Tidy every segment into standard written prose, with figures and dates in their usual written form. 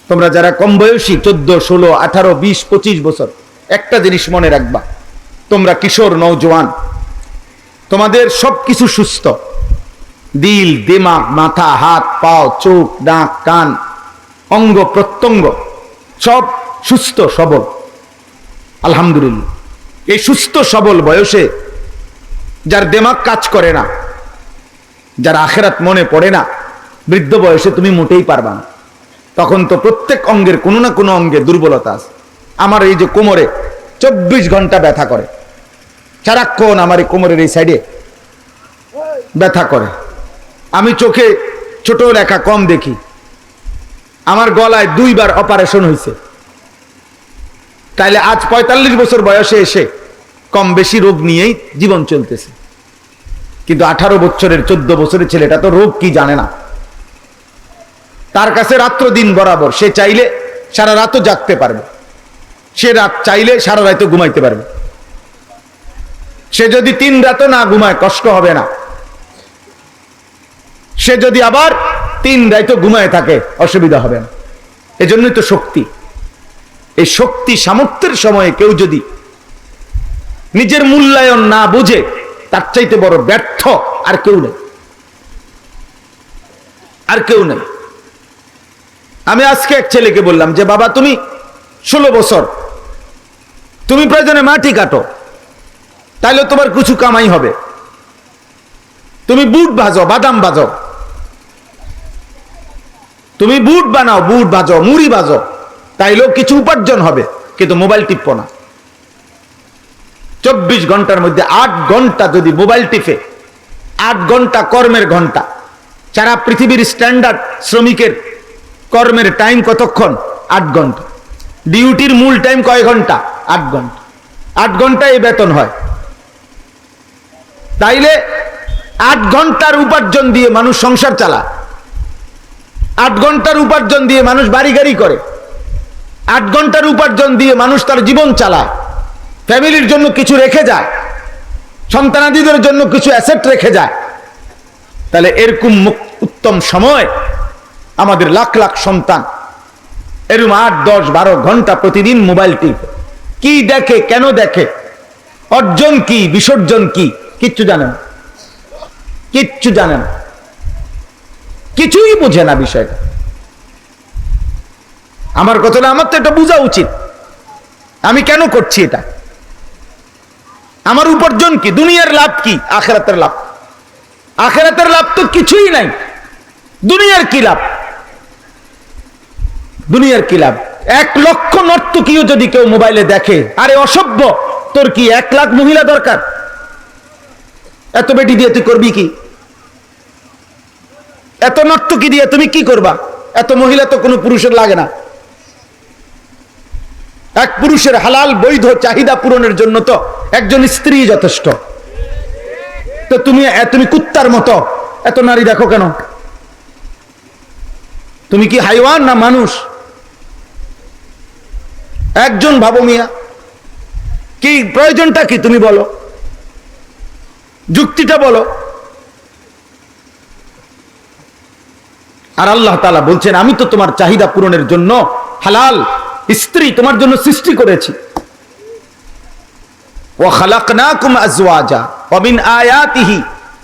তোমরা যারা কম বয়সী 14, 16, 18, 20, 25 বছর, একটা জিনিস মনে রাখবা, তোমরা কিশোর নওজোয়ান, তোমাদের সবকিছু সুস্থ, দিল, দিমাগ, মাথা, হাত, পাও, চোখ, নাক, কান, অঙ্গ প্রত্যঙ্গ সব সুস্থ সবল, আলহামদুলিল্লাহ। এই সুস্থ সবল বয়সে যার দিমাগ কাজ করে না, যার আখিরাত মনে পড়ে না, বৃদ্ধ বয়সে তুমি মোটেই পারবা না। তখন তো প্রত্যেক অঙ্গের কোনো না কোনো অঙ্গে দুর্বলতা আছে। আমার এই যে কোমরে 24 ঘন্টা ব্যথা করে, সারাক্ষণ আমার এই কোমরের এই সাইডে ব্যথা করে। আমি চোখে ছোট লেখা কম দেখি, আমার গলায় 2 বার অপারেশন হয়েছে। তাইলে আজ 45 বছর বয়সে এসে কম বেশি রোগ নিয়েই জীবন চলতেছে। কিন্তু 18 বছরের 14 বছরের ছেলেটা তো রোগ কি জানে না। তার কাছে রাত্র দিন বরাবর, সে চাইলে সারা রাতও জাগতে পারবে, সে রাত চাইলে সারা রাতও ঘুমাইতে পারবে। সে যদি 3 রাতও না ঘুমায় কষ্ট হবে না, সে যদি আবার 3 রাতও ঘুমায় থাকে অসুবিধা হবে না। এজন্যই তো শক্তি। এই শক্তি সামর্থ্যের সময়ে কেউ যদি নিজের মূল্যায়ন না বুঝে, তার চাইতে বড় ব্যর্থ আর কেউ নেই, আর কেউ নেই। আমি আজকে এক ছেলেকে বললাম যে বাবা, তুমি 16 বছর, তুমি প্রয়োজনে মাটি কাটো, তাইলে তোমার কিছু কামাই হবে। তুমি বুট ভাজো, বাদাম ভাজো, তুমি বুট বানাও, বুট ভাজো, মুড়ি ভাজো, তাইলেও কিছু উপার্জন হবে। কিন্তু মোবাইল টিপো না। 24 ঘন্টার মধ্যে 8 ঘন্টা যদি মোবাইল টিপে, 8 ঘন্টা কর্মের ঘন্টা। সারা পৃথিবীর স্ট্যান্ডার্ড শ্রমিকের কর্মের টাইম কতক্ষণ? 8 ঘন্টা। ডিউটির মূল টাইম কয় ঘন্টা? 8 ঘন্টা। 8 ঘন্টায় বেতন হয়। তাইলে 8 ঘন্টার উপার্জন দিয়ে মানুষ সংসার চালায়, 8 ঘন্টার উপার্জন দিয়ে মানুষ বাড়ি গাড়ি করে, 8 ঘন্টার উপার্জন দিয়ে মানুষ তার জীবন চালায়, ফ্যামিলির জন্য কিছু রেখে যায়, সন্তানাদিদের জন্য কিছু অ্যাসেট রেখে যায়। তাহলে এরকম উত্তম সময় আমাদের লাখ লাখ সন্তান এরকম 8, 10, 12 ঘন্টা প্রতিদিন মোবাইল টিপ, কি দেখে, কেন দেখে, অর্জন কি, বিসর্জন কি, কিচ্ছু জানে না, কিচ্ছু জানে না, কিছুই বোঝে না বিষয়টা। আমার কথাটা, আমার তো এটা বোঝা উচিত, আমি কেন করছি এটা, আমার উপার্জন কি, দুনিয়ার লাভ কি, আখিরাতের লাভ। আখিরাতের লাভ তো কিছুই নাই, দুনিয়ার কি লাভ? দুনিয়ার কি লাভ? 1 লক্ষ নর্তকীও যদি কেউ মোবাইলে দেখে, আরে অসভ্য, তোর কি 1 লাখ মহিলা দরকার? এত বেটি দিয়ে তুই করবি কি? এত নর্তকী দিয়ে তুমি কি করবা? এত মহিলা তো কোনো পুরুষের লাগে না। এক পুরুষের হালাল বৈধ চাহিদা পূরণের জন্য তো একজন স্ত্রী যথেষ্ট। তো তুমি কুত্তার মতো এত নারী দেখো কেন? তুমি কি হাইওয়ান না মানুষ? একজন ভাবো মিয়া, কি প্রয়োজনটা কি তুমি বলো, যুক্তিটা বলো। আর আল্লাহ তাআলা বলছেন, আমি তো তোমার চাহিদা পূরণের জন্য হালাল স্ত্রী তোমার জন্য সৃষ্টি করেছি। ওয়া খালাকনাকুম আজওয়াজা ওয়া মিন আয়াতিহি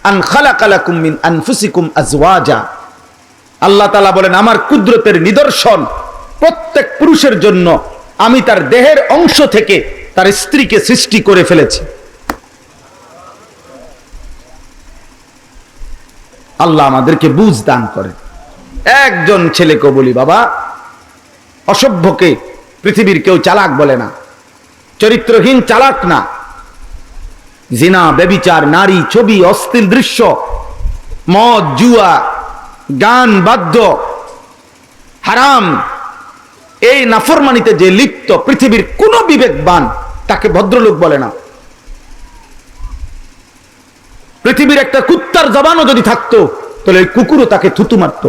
আন খালাকা লাকুম মিন আনফুসিকুম আজওয়াজা। আল্লাহ তাআলা বলেন, আমার কুদরতের নিদর্শন, প্রত্যেক পুরুষের জন্য আমি তার দেহের অংশ থেকে তার স্ত্রীকে সৃষ্টি করে ফেলেছি। আল্লাহ আমাদেরকে বুঝ দান করে। একজন ছেলেকে বলি, বাবা, অসভ্যকে পৃথিবীর কেউ চালাক বলে না, চরিত্রহীন চালাক না। জিনা, ব্যভিচার, নারী, ছবি, অশ্লীল দৃশ্য, মদ, জুয়া, গান, বাদ্য, হারাম, এই নাফরমানিতে যে লিপ্ত, পৃথিবীর কোন বিবেকবান তাকে ভদ্রলোক বলে না। পৃথিবীর একটা কুত্তার জবানও যদি থাকতো, তাহলে ওই কুকুরও তাকে থুতু মারত।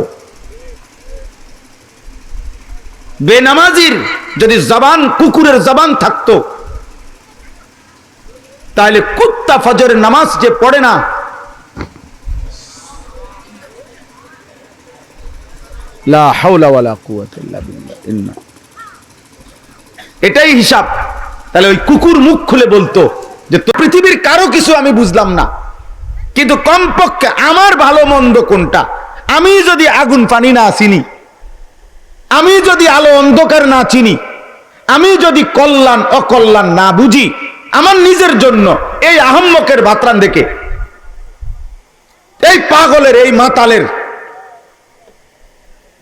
বেনামাজির যদি জবান কুকুরের জবান থাকতো, তাহলে কুত্তা ফজরের নামাজ যে পড়ে না, লা হাওলা ওয়ালা কুওয়াতা ইল্লা বিল্লাহ। এটাই হিসাব। তাহলে ওই কুকুর মুখ খুলে বলতো যে তো পৃথিবীর কারো কিছু আমি বুঝলাম না, কিন্তু কমপক্ষে আমার ভালো মন্দ কোনটা, আমি যদি আগুন পানি না চিনি, আমি যদি আলো অন্ধকার না চিনি, আমি যদি কল্যাণ অকল্যাণ না বুঝি, আমার নিজের জন্য এই আহম্মকের বাতরান দেখে, এই পাগলের, এই মাতালের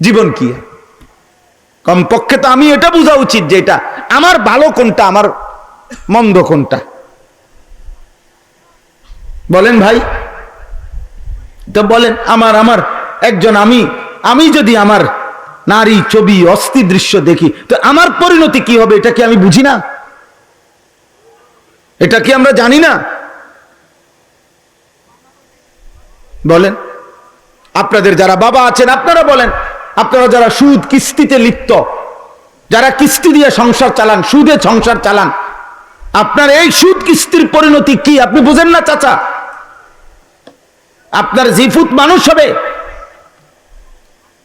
জীবন কি? কমপক্ষে তো আমি এটা বোঝা উচিত যে এটা আমার ভালো কোনটা, আমার মন্দ কোনটা। বলেন ভাই, তো বলেন আমার একজন আমি যদি আমার নারী ছবি অস্থি দৃশ্য দেখি, তো আমার পরিণতি কি হবে এটা কি আমি বুঝি না? এটা কি আমরা জানি না? বলেন, আপনাদের যারা বাবা আছেন আপনারা বলেন, আপনারা যারা সুদ কিস্তিতে লিপ্ত, যারা কিস্তি দিয়ে সংসার চালান, সুদে সংসার চালান, আপনার এই সুদ কিস্তির পরিণতি কি আপনি বুঝেন না চাচা? আপনার জিফুত মানুষ হবে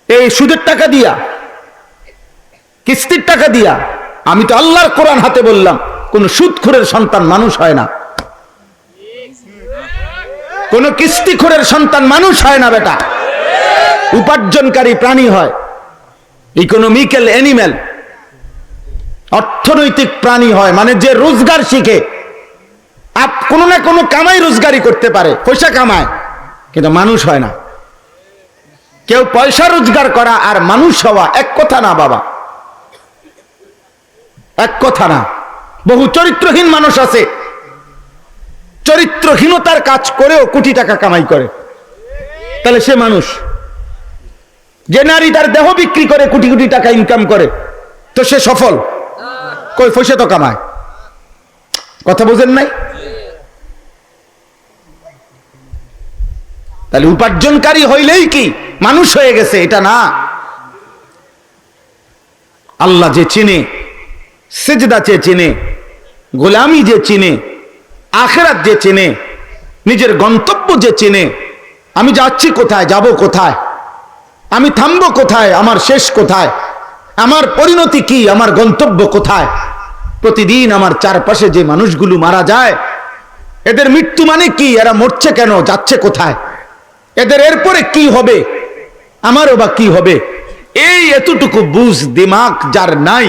এই সুদের টাকা দিয়া, কিস্তির টাকা দিয়া। আমি তো আল্লাহর কোরআন হাতে বললাম, কোন সুদখোরের সন্তান মানুষ হয় না, কোন কিস্তিখোরের সন্তান মানুষ হয় না বেটা। উপার্জনকারী প্রাণী হয়, ইকোনমিক্যাল অ্যানিম্যাল, অর্থনৈতিক প্রাণী হয়, মানে যে রোজগার শিখে, কোনো না কোনো কামাই রোজগারি করতে পারে, পয়সা কামায়, কিন্তু মানুষ হয় না। কেউ পয়সা রোজগার করা আর মানুষ হওয়া এক কথা না বাবা, এক কথা না। বহু চরিত্রহীন মানুষ আছে, চরিত্রহীনতার কাজ করেও কোটি টাকা কামাই করে, তাহলে সে মানুষ। যে নারী তার দেহ বিক্রি করে কোটি কোটি টাকা ইনকাম করে, তো সে সফল? কই পয়সা তো কামায়। কথা বুঝেন নাই? তাহলে উপার্জনকারী হইলেই কি মানুষ হয়ে গেছে? এটা না। আল্লাহ যে চিনে, সিজদা যে চিনে, গোলামি যে চিনে, আখিরাত যে চিনে, নিজের গন্তব্য যে চিনে, আমি যাচ্ছি কোথায়, যাব কোথায়, আমি থামবো কোথায়, আমার শেষ কোথায়, আমার পরিণতি কি, আমার গন্তব্য কোথায়। প্রতিদিন আমার চারপাশে যে মানুষগুলো মারা যায়, এদের মৃত্যু মানে কি, এরা মরছে কেন, যাচ্ছে কোথায়, এদের এরপরে কি হবে, আমারও বা কি হবে, এই এতটুকু বুঝ দিমাগ যার নাই,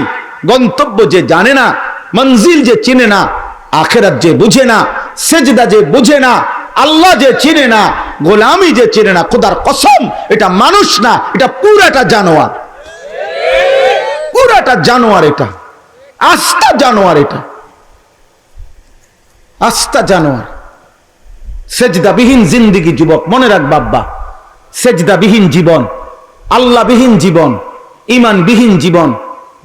গন্তব্য যে জানে না, মঞ্জিল যে চিনে না, আখিরাত যে বুঝে না, সেজদা যে বুঝে না, আল্লাহ যে চিনে না, গোলামি যে চিনে না, খোদার কসম এটা মানুষ না, এটা পুরাটা জানোয়ার, পুরাটা জানোয়ার, এটা আস্তা জানোয়ার, এটা আস্তা জানোয়ার। সেজদাবিহীন জিন্দিগি যুবক, মনে রাখ বাব্বা, সেজদাবিহীন জীবন, আল্লাহবিহীন জীবন, ঈমানবিহীন জীবন,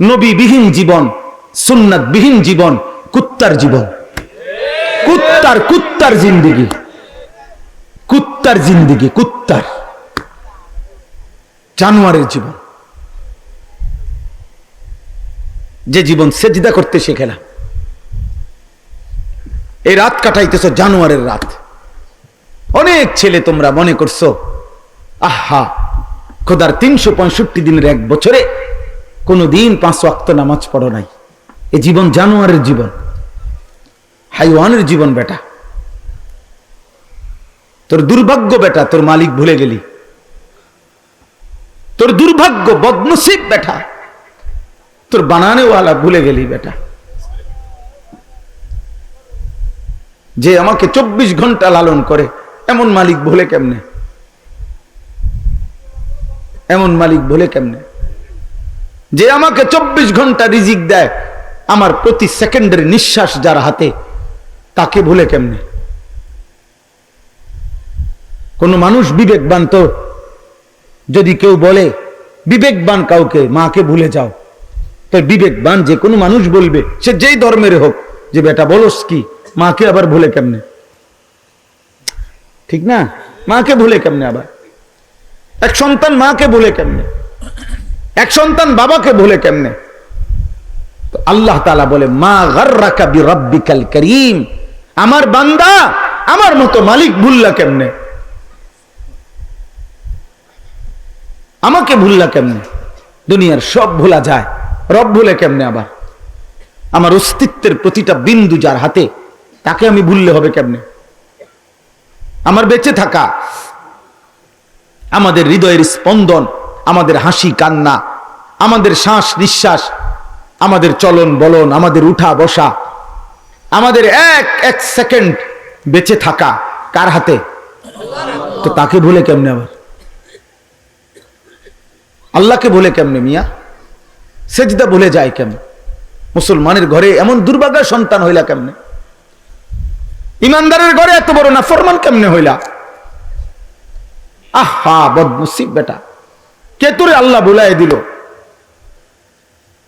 নবীবিহীন জীবন, সুন্নাতবিহীন জীবন কুত্তার জীবন, কুত্তার জিন্দিগি, কুত্তার জিন্দিগি, কুত্তার, জানোয়ারের জীবন। যে জীবন সেজদা করতে শেখে না, এই রাত কাটাইতেছ জানোয়ারের রাত। অনেক ছেলে তোমরা মনে করছো আহা খোদার 365 দিনের এক বছরে কোনদিন 5 ওয়াক্ত নামাজ পড়ো নাই। এই জীবন জানোয়ারের জীবন, হাইওয়ানের জীবন বেটা। তোর দুর্ভাগ্য বেটা, তোর মালিক ভুলে গেলি, তোর দুর্ভাগ্য, বদনসিব বেটা, তোর বানানেওয়ালা ভুলে গেলি বেটা। যে আমাকে 24 ঘন্টা লালন করে, এমন মালিক ভুলে কেমনে, এমন মালিক ভুলে কেমনে? যে আমাকে 24 ঘন্টা রিজিক দেয়, আমার প্রতি সেকেন্ডের নিঃশ্বাস যার হাতে, তাকে ভুলে কেমনে? কোন মানুষ বিবেকবান, তো যদি কেউ বলে বিবেকবান কাউকে, মাকে ভুলে যাও, তো বিবেকবান যে কোনো মানুষ বলবে, সে যেই ধর্মের হোক, যে বেটা বলস কি, মাকে আবার ভুলে কেমনে? ঠিক না? মাকে ভুলে কেমনে? আবার এক সন্তান মাকে ভুলে কেমনে? এক সন্তান বাবাকে ভুলে কেমনে? তো আল্লাহ তাআলা বলে, মা গাররাকা বিরাব্বিকাল কারীম, আমার বান্দা আমার মতো মালিক ভুললা কেমনে? আমাকে ভুললা কেমনে? দুনিয়ার সব ভোলা যায়, রব ভুলে কেমনে? আবার আমার অস্তিত্বের প্রতিটা বিন্দু যার হাতে, তাকে আমি ভুললে হবে কেমনে? আমার বেঁচে থাকা, আমাদের হৃদয়ের স্পন্দন, আমাদের হাসি কান্না, আমাদের শ্বাস নিঃশ্বাস, আমাদের চলন বলন, আমাদের উঠা বসা, আমাদের এক এক সেকেন্ড বেঁচে থাকা কার হাতে? তো তাকে ভুলে কেমনে? আবার আল্লাহকে ভুলে কেমনে মিয়া? সেজদা ভুলে যায় কেমনে? মুসলমানের ঘরে এমন দুর্ভাগ্য সন্তান হইলা কেমনে? ইমানদারের ঘরে এত বড় নাফরমান কেমনে হইলা? আহা বদনসিব বেটা, কে তোরে আল্লাহ ভুলায় দিল?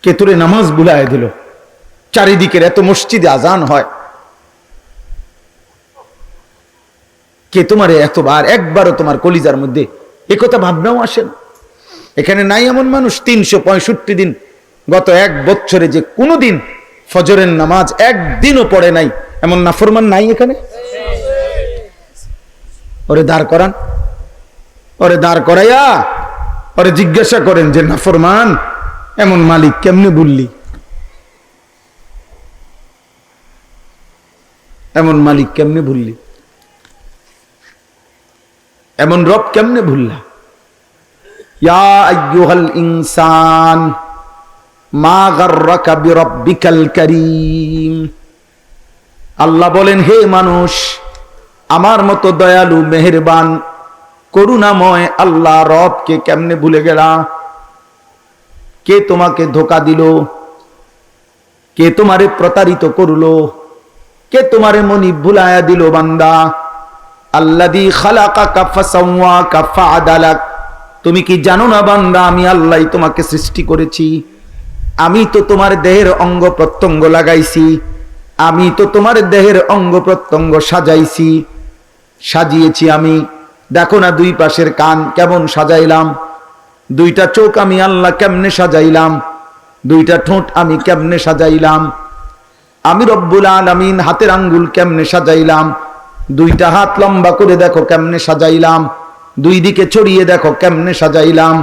কে তোরে নামাজ ভুলায় দিল? চারিদিকের এত মসজিদে আজান হয়, কে তোমারে এতবার, একবারও তোমার কলিজার মধ্যে একথা ভাবনাও আসে না? এখানে নাই এমন মানুষ 365 দিন, গত এক বছরে যে কোনোদিন ফজরের নামাজ একদিনও পড়ে নাই, এমন নাফরমান নাই এখানে? ওরে দাঁড় করান, ওরে দাঁড় করাইয়া ওরে জিজ্ঞাসা করেন যে নাফরমান, এমন মালিক কেমনে ভুললি? এমন মালিক কেমনে ভুললি? এমন রব কেমনে ভুললা? ইয়া আইয়ুহাল ইনসান মা গাররাকা বিরাব্বিকাল কারীম। আল্লাহ বলেন, হে মানুষ, আমার মতো দয়ালু মেহেরবান করুণাময় আল্লাহ রবকে কেমনে ভুলে গেলা? কে তোমাকে ধোঁকা দিল? কে তোমারে প্রতারিত করলো? কে তোমারে মনি ভুলায়া দিল? বান্দা, আল্লাযী খালাকাকা ফাসাওয়াকা ফাআদালাক। তুমি কি জানো না বান্দা, আমি আল্লাহই তোমাকে সৃষ্টি করেছি। আমি তো তোমার দেহের অঙ্গ প্রত্যঙ্গ লাগাইছি, আমি তো তোমার দেহের অঙ্গ প্রত্যঙ্গ সাজাইছি, সাজিয়েছি আমি। দেখো না দুই পাশের কান কেমন সাজাইলাম, দুইটা চোখ আমি আল্লাহ কেমনে সাজাইলাম, দুইটা ঠোঁট আমি কেমনে সাজাইলাম, আমি রব্বুল আলামিন হাতের আঙ্গুল কেমনে সাজাইলাম, দুইটা হাত লম্বা করে দেখো কেমনে সাজাইলাম, দুই দিকে ছড়িয়ে দেখো কেমনে সাজাইলাম।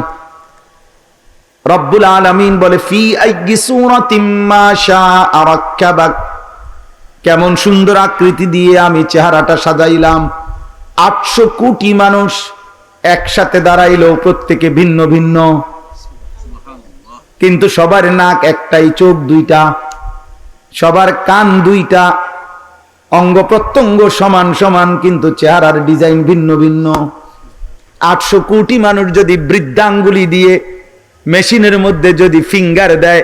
রব্বুল আলামিন বলে, ফি আইয়ি সূরাতিম মা শাআ রাক্কাবাক। কেমন সুন্দর আকৃতি দিয়ে আমি চেহারাটা সাজাইলাম। 800 কোটি মানুষ একসাথে দাঁড়াইলো, প্রত্যেকে ভিন্ন ভিন্ন, কিন্তু সবার নাক একটাই, চোখ দুইটা, সবার কান দুইটা, অঙ্গ প্রত্যঙ্গ সমান সমান, কিন্তু চেহারার ডিজাইন ভিন্ন ভিন্ন। 800 কোটি মানুষ যদি বৃদ্ধাঙ্গুলি দিয়ে মেশিনের মধ্যে যদি ফিঙ্গার দেয়,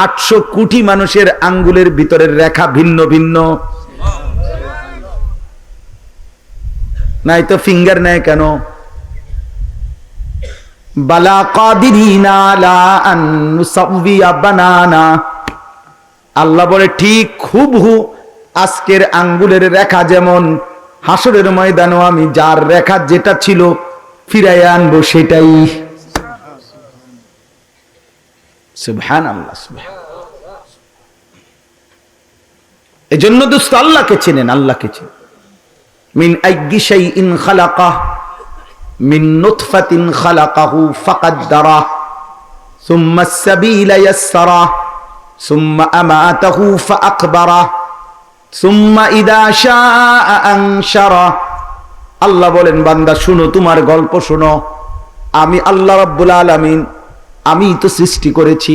800 কোটি মানুষের আঙ্গুলের ভিতরের রেখা ভিন্ন ভিন্ন। নাই তো ফিঙ্গার নেয় কেন? বালা কাদিরিনা আলা আন নুসাউবিয়া বানানা। আল্লাহ বলে, ঠিক হুবহু আজকের আঙ্গুলের রেখা যেমন, হাসরের ময়দানও আমি যার রেখা যেটা ছিল ফিরাইয়া আনবো সেটাই। সুবহানাল্লাহ, সুবহানাল্লাহ। এজন্য দোস্ত আল্লাহকে চেনেন, আল্লাহকে চেনেন। মিন আইয়ি শাইইন খালাকাহ, মিন নুতফাতিন খালাকাহু ফাকাদ্দারা, সুম্মা আস-সাবিলা ইয়াসসারা, সুম্মা আমাতাহু ফাআকবারা, সুম্মা ইদা শাআ আনশারা। আল্লাহ বলেন, বান্দা শুনো, তোমার গল্প শুনো। আমি আল্লাহ রাব্বুল আলামিন, আমি তো সৃষ্টি করেছি,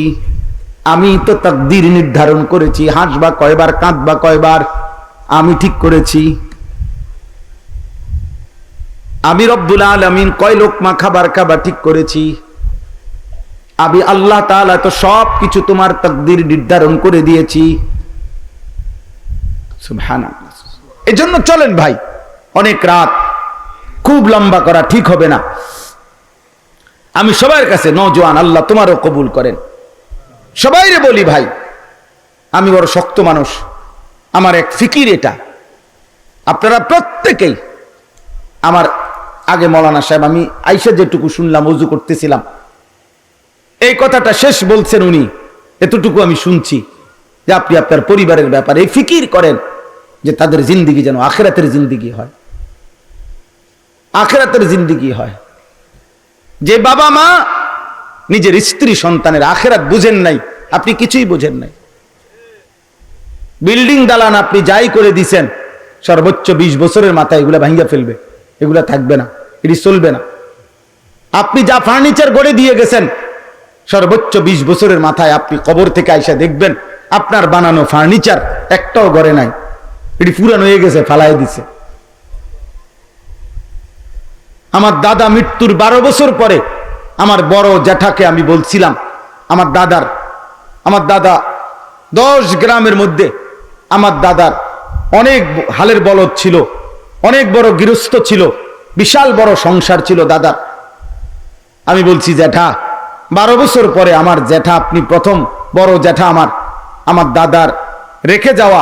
আমি তো তাকদীর নির্ধারণ করেছি। হাসবা কয়বার, কাঁদবা কয়বার, আমি ঠিক করেছি। আমি রব্বুল আলামিন কয় লোকমা খাবার খাবা ঠিক করেছি। আমি আল্লাহ তাআলা তো সব কিছু তোমার তাকদীর নির্ধারণ করে দিয়েছি। সুবহানাল্লাহ। এজন্য চলেন ভাই, অনেক রাত খুব লম্বা করা ঠিক হবে না। আমি সবার কাছে নওজোয়ান, আল্লাহ তোমারও কবুল করেন, সবাইরে বলি ভাই, আমি বড় শক্ত মানুষ, আমার এক ফিকির এটা। আপনারা প্রত্যেকেই, আমার আগে মৌলানা সাহেব, আমি আইসা যেটুকু শুনলাম, ওযু করতেছিলাম, এই কথাটা শেষ বলছেন উনি, এতটুকু আমি শুনছি যে আপনি আপনার পরিবারের ব্যাপারে এই ফিকির করেন যে তাদের জিন্দেগি যেন আখিরাতের জিন্দেগি হয়, আখিরাতের জিন্দেগি হয়। যে বাবা মা নিজের স্ত্রী সন্তানের আখিরাত বুঝেন নাই, আপনি কিছুই বুঝেন নাই। বিল্ডিং দালান আপনি যাই করে দিছেন, সর্বোচ্চ 20 বছরের মাথায় এগুলা ভাঙ্গা ফেলবে, এগুলা থাকবে না, এটি চলবে না। আপনি যা ফার্নিচার গড়ে দিয়ে গেছেন, সর্বোচ্চ 20 বছরের মাথায় আপনি কবর থেকে আইসা দেখবেন আপনার বানানো ফার্নিচার একটাও গড়ে নাই, এটি পুরান হয়ে গেছে, ফালাই দিছে। আমার দাদা মৃত্যুর 12 বছর পরে আমার বড় জ্যাঠাকে আমি বলছিলাম, আমার দাদা 10 গ্রামের মধ্যে আমার দাদার অনেক হালের বলদ ছিল, অনেক বড় গৃহস্থ ছিল, বিশাল বড় সংসার ছিল দাদার। আমি বলছি, জ্যাঠা 12 বছর পরে আমার জ্যাঠা, আপনি প্রথম বড় জ্যাঠা, আমার দাদার রেখে যাওয়া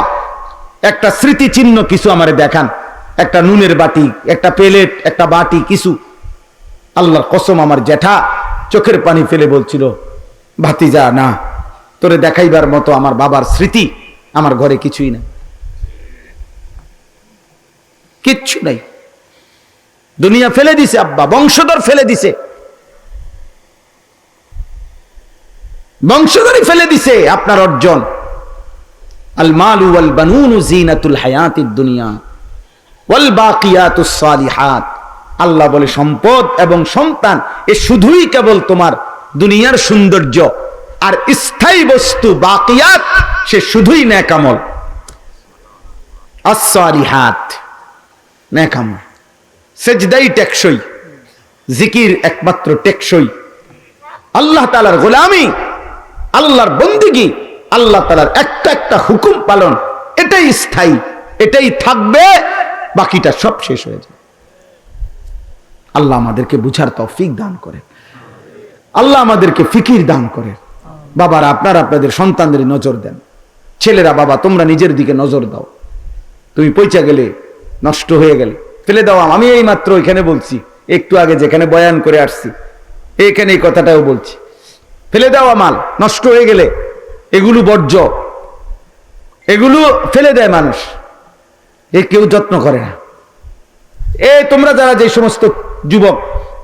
একটা স্মৃতিচিহ্ন কিছু আমারে দেখান, একটা নুনের বাটি, একটা প্লেট, একটা বাটি, কিছু। আল্লাহর কসম আমার জ্যাঠা চোখের পানি ফেলে বলছিল, ভাতিজা না, তোরে দেখাইবার মতো আমার বাবার স্মৃতি আমার ঘরে কিছুই নাই, কিচ্ছু নাই। দুনিয়া ফেলে দিছে আব্বা, বংশধর ফেলে দিছে, বংশধরই ফেলে দিছে আপনার অর্জন। আল মালু ওয়াল বানুনু জিনাতুল হায়াতিদ দুনিয়া ওয়াল বাকিয়াতুস সালিহাত। আল্লাহ বলে সম্পদ এবং সন্তান এ শুধুই কেবল তোমার দুনিয়ার সৌন্দর্য, আর স্থায়ী বস্তু বাকিয়াত সে শুধুই নেক আমল। আস-সালিহাত নেক আমল, সেজদাই টেকসই, জিকির একমাত্র টেকসই, আল্লাহ তাআলার গোলামি, আল্লাহর বন্দেগী, আল্লাহ তাআলার একটা একটা হুকুম পালন, এটাই স্থায়ী, এটাই থাকবে, বাকিটা সব শেষ হয়ে যাবে। আল্লাহ আমাদেরকে বুঝার তৌফিক দান করেন, আল্লাহ আমাদেরকে ফিকির দান করেন। বাবারা, আপনারা আপনাদের সন্তানদের নজর দেন। ছেলেরা, বাবা তোমরা নিজের দিকে নজর দাও। তুমি পয়সা গেলে, নষ্ট হয়ে গেলে ফেলে দাও। আমি এই মাত্র এখানে বলছি, একটু আগে যেখানে বয়ান করে আসছি এখানে এই কথাটাও বলছি, ফেলে দেওয়া মাল নষ্ট হয়ে গেলে এগুলো বর্জ্য, এগুলো ফেলে দেয় মানুষ, এ কেউ যত্ন করে না। তোমরা যারা যে সমস্ত যুবক,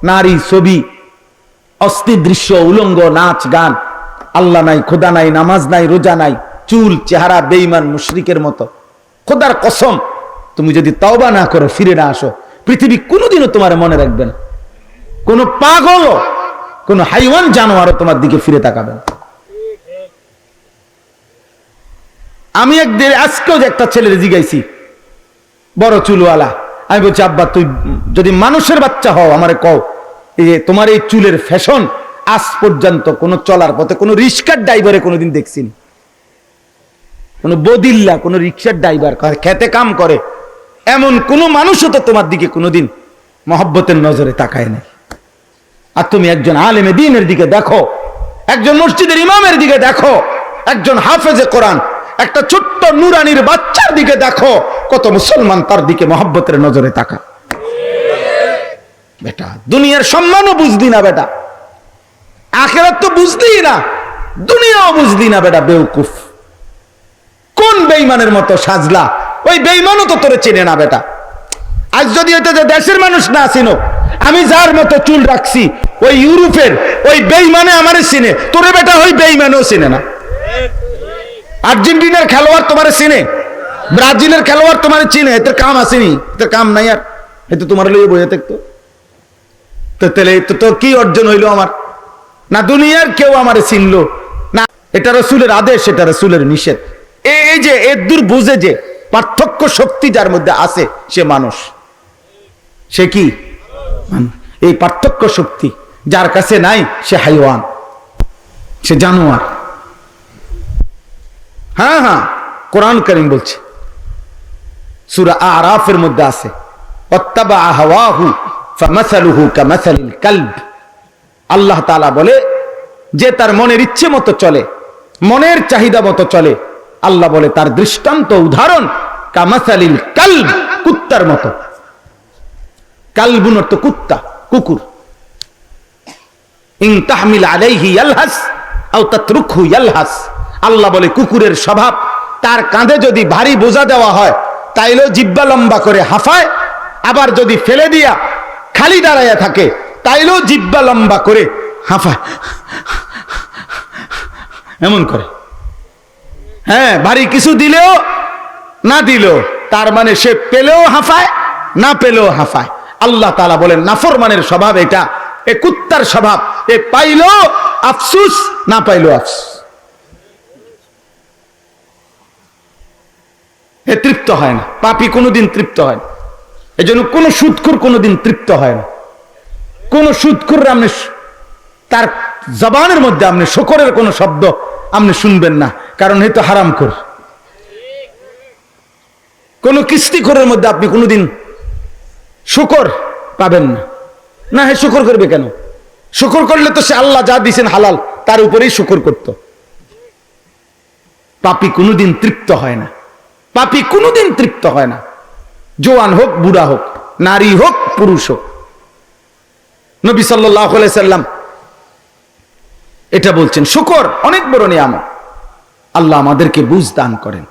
নারী, ছবি, অস্থির দৃশ্য, উলঙ্গ, নাচ গান, আল্লাহ নাই, খোদা নাই, নামাজ নাই, রোজা নাই, চুল, চেহারা বেঈমান মুশরিকের মতো, খোদার কসম তুমি যদি তওবা না করো, ফিরে না আসো, পৃথিবী কোনোদিনও তোমার মনে রাখবে না। কোন পাগল, কোন হাইওয়ান জানোয়ারও তোমার দিকে ফিরে তাকাবে না। আমি একদিন আজকেও যে একটা ছেলের জিগাইছি, বড় চুলওয়ালা, আমি বলছি, আব্বা তুই যদি মানুষের বাচ্চা হও আমারে কও, এই যে তোমার এই চুলের ফ্যাশন আজ পর্যন্ত কোন চলার পথে কোন রিক্সার ড্রাইভারে কোনোদিন দেখছিনি, কোন বদিল্লা, কোন রিক্সার ড্রাইভার, খেতে কাম করে এমন কোন মানুষও তো তোমার দিকে কোনোদিন মহব্বতের নজরে তাকায় নাই। আর তুমি একজন আলেমে দ্বীনের দিকে দেখো, একজন মসজিদের ইমামের দিকে দেখো, একজন হাফেজে কোরআন, একটা ছোট্ট নুরানির বাচ্চার দিকে দেখো, কত মুসলমান তার দিকে মহব্বতের নজরে তাকা। বেটা, দুনিয়ার সম্মানও বুঝলি না বেটা, আখিরাত তো বুঝলি না, দুনিয়াও বুঝলি না বেটা, বেউকুফ। কোন বেঈমানের মতো সাজলা, ওই বেঈমানও তো তোরে চেনে না বেটা। আজ যদি এটা যে দেশের মানুষ না চিনো, আমি যার মতো চুল রাখছি ওই ইউরোপের ওই বেঈমানে আমারে চিনে, তোরে বেটা ওই বেঈমানও চিনে না। আর্জেন্টিনার খেলোয়াড় তোমারে চিনে, ব্রাজিলের খেলোয়াড় তোমারে চিনে, এদের কাম আসেনি, এদের কাম নাই, আর এতে তোমার লইয়ে বইয়ে থাকতো তো, তাহলে তো কি অর্জন হইলো আমার? না দুনিয়ার কেউ আমারে চিনলো না, এটা রাসূলের আদেশ, এটা রাসূলের নিষেধ। এই যে এর দূর বুঝে যে পার্থক্য শক্তি যার মধ্যে আছে, সে মানুষ, সে কি এই পার্থক্য শক্তি যার কাছে নাই, সে হাইওয়ান, সে জানোয়ার। হ্যাঁ হ্যাঁ, কোরআন কারীম বলছে, সূরা আরাফের মধ্যে আছে, ওয়াত্তাবা হাওয়াহু ফামাসালুহু কামাসালিল কালব। আল্লাহ তাআলা বলে, যে তার মনের ইচ্ছে মতো চলে, মনের চাহিদা মতো চলে, আল্লাহ বলে তার দৃষ্টান্ত, উদাহরণ কামাসালিল কালব, কুত্তার মতো। কালবুন অর্থ কুত্তা, কুকুর। ইন তাহমিল আলাইহি ইয়ালহাস আও তাতরুকহু ইয়ালহাস। আল্লাহ বলে কুকুরের স্বভাব, তার কাঁধে যদি ভারী বোঝা দেওয়া হয় তাইলেও জিহ্বা লম্বা করে হাঁফায়, আবার যদি ফেলে দিয়া খালি দাঁড়াইয়া থাকে তাইলেও জিব্বা লম্বা করে হাঁফায়, এমন করে। হ্যাঁ, ভারী কিছু দিলেও না দিলেও তার মানে সে পেলেও হাঁফায়, না পেলেও হাঁফায়। আল্লাহ তাআলা বলেন নাফরমানের স্বভাব এটা, এ কুত্তার স্বভাব, এ পাইলেও আফসুস, না পাইলেও আফসুস, এ তৃপ্ত হয় না। পাপী কোনোদিন তৃপ্ত হয় না। এই জন্য কোন সুদখোর কোনোদিন তৃপ্ত হয় না। কোন সুদখোর আপনি তার জবানের মধ্যে আপনি শুকরের কোন শব্দ আপনি শুনবেন না, কারণ এই তো হারামখোর। কোন কিস্তিখোরের মধ্যে আপনি কোনোদিন শুকর পাবেন না। না, হে শুকর করবে কেন? শুকর করলে তো সে আল্লাহ যা দিয়েছেন হালাল, তার উপরেই শুকর করত। পাপী কোনোদিন তৃপ্ত হয় না। পাপী কোনোদিন তৃপ্ত হয় না, জওয়ান হোক বুড়া হোক, নারী হোক পুরুষ হোক। নবী সাল্লাল্লাহু আলাইহি সাল্লাম এটা বলছেন। শুকর অনেক বড় নিয়ামত। আল্লাহ আমাদেরকে বুঝ দান করেন।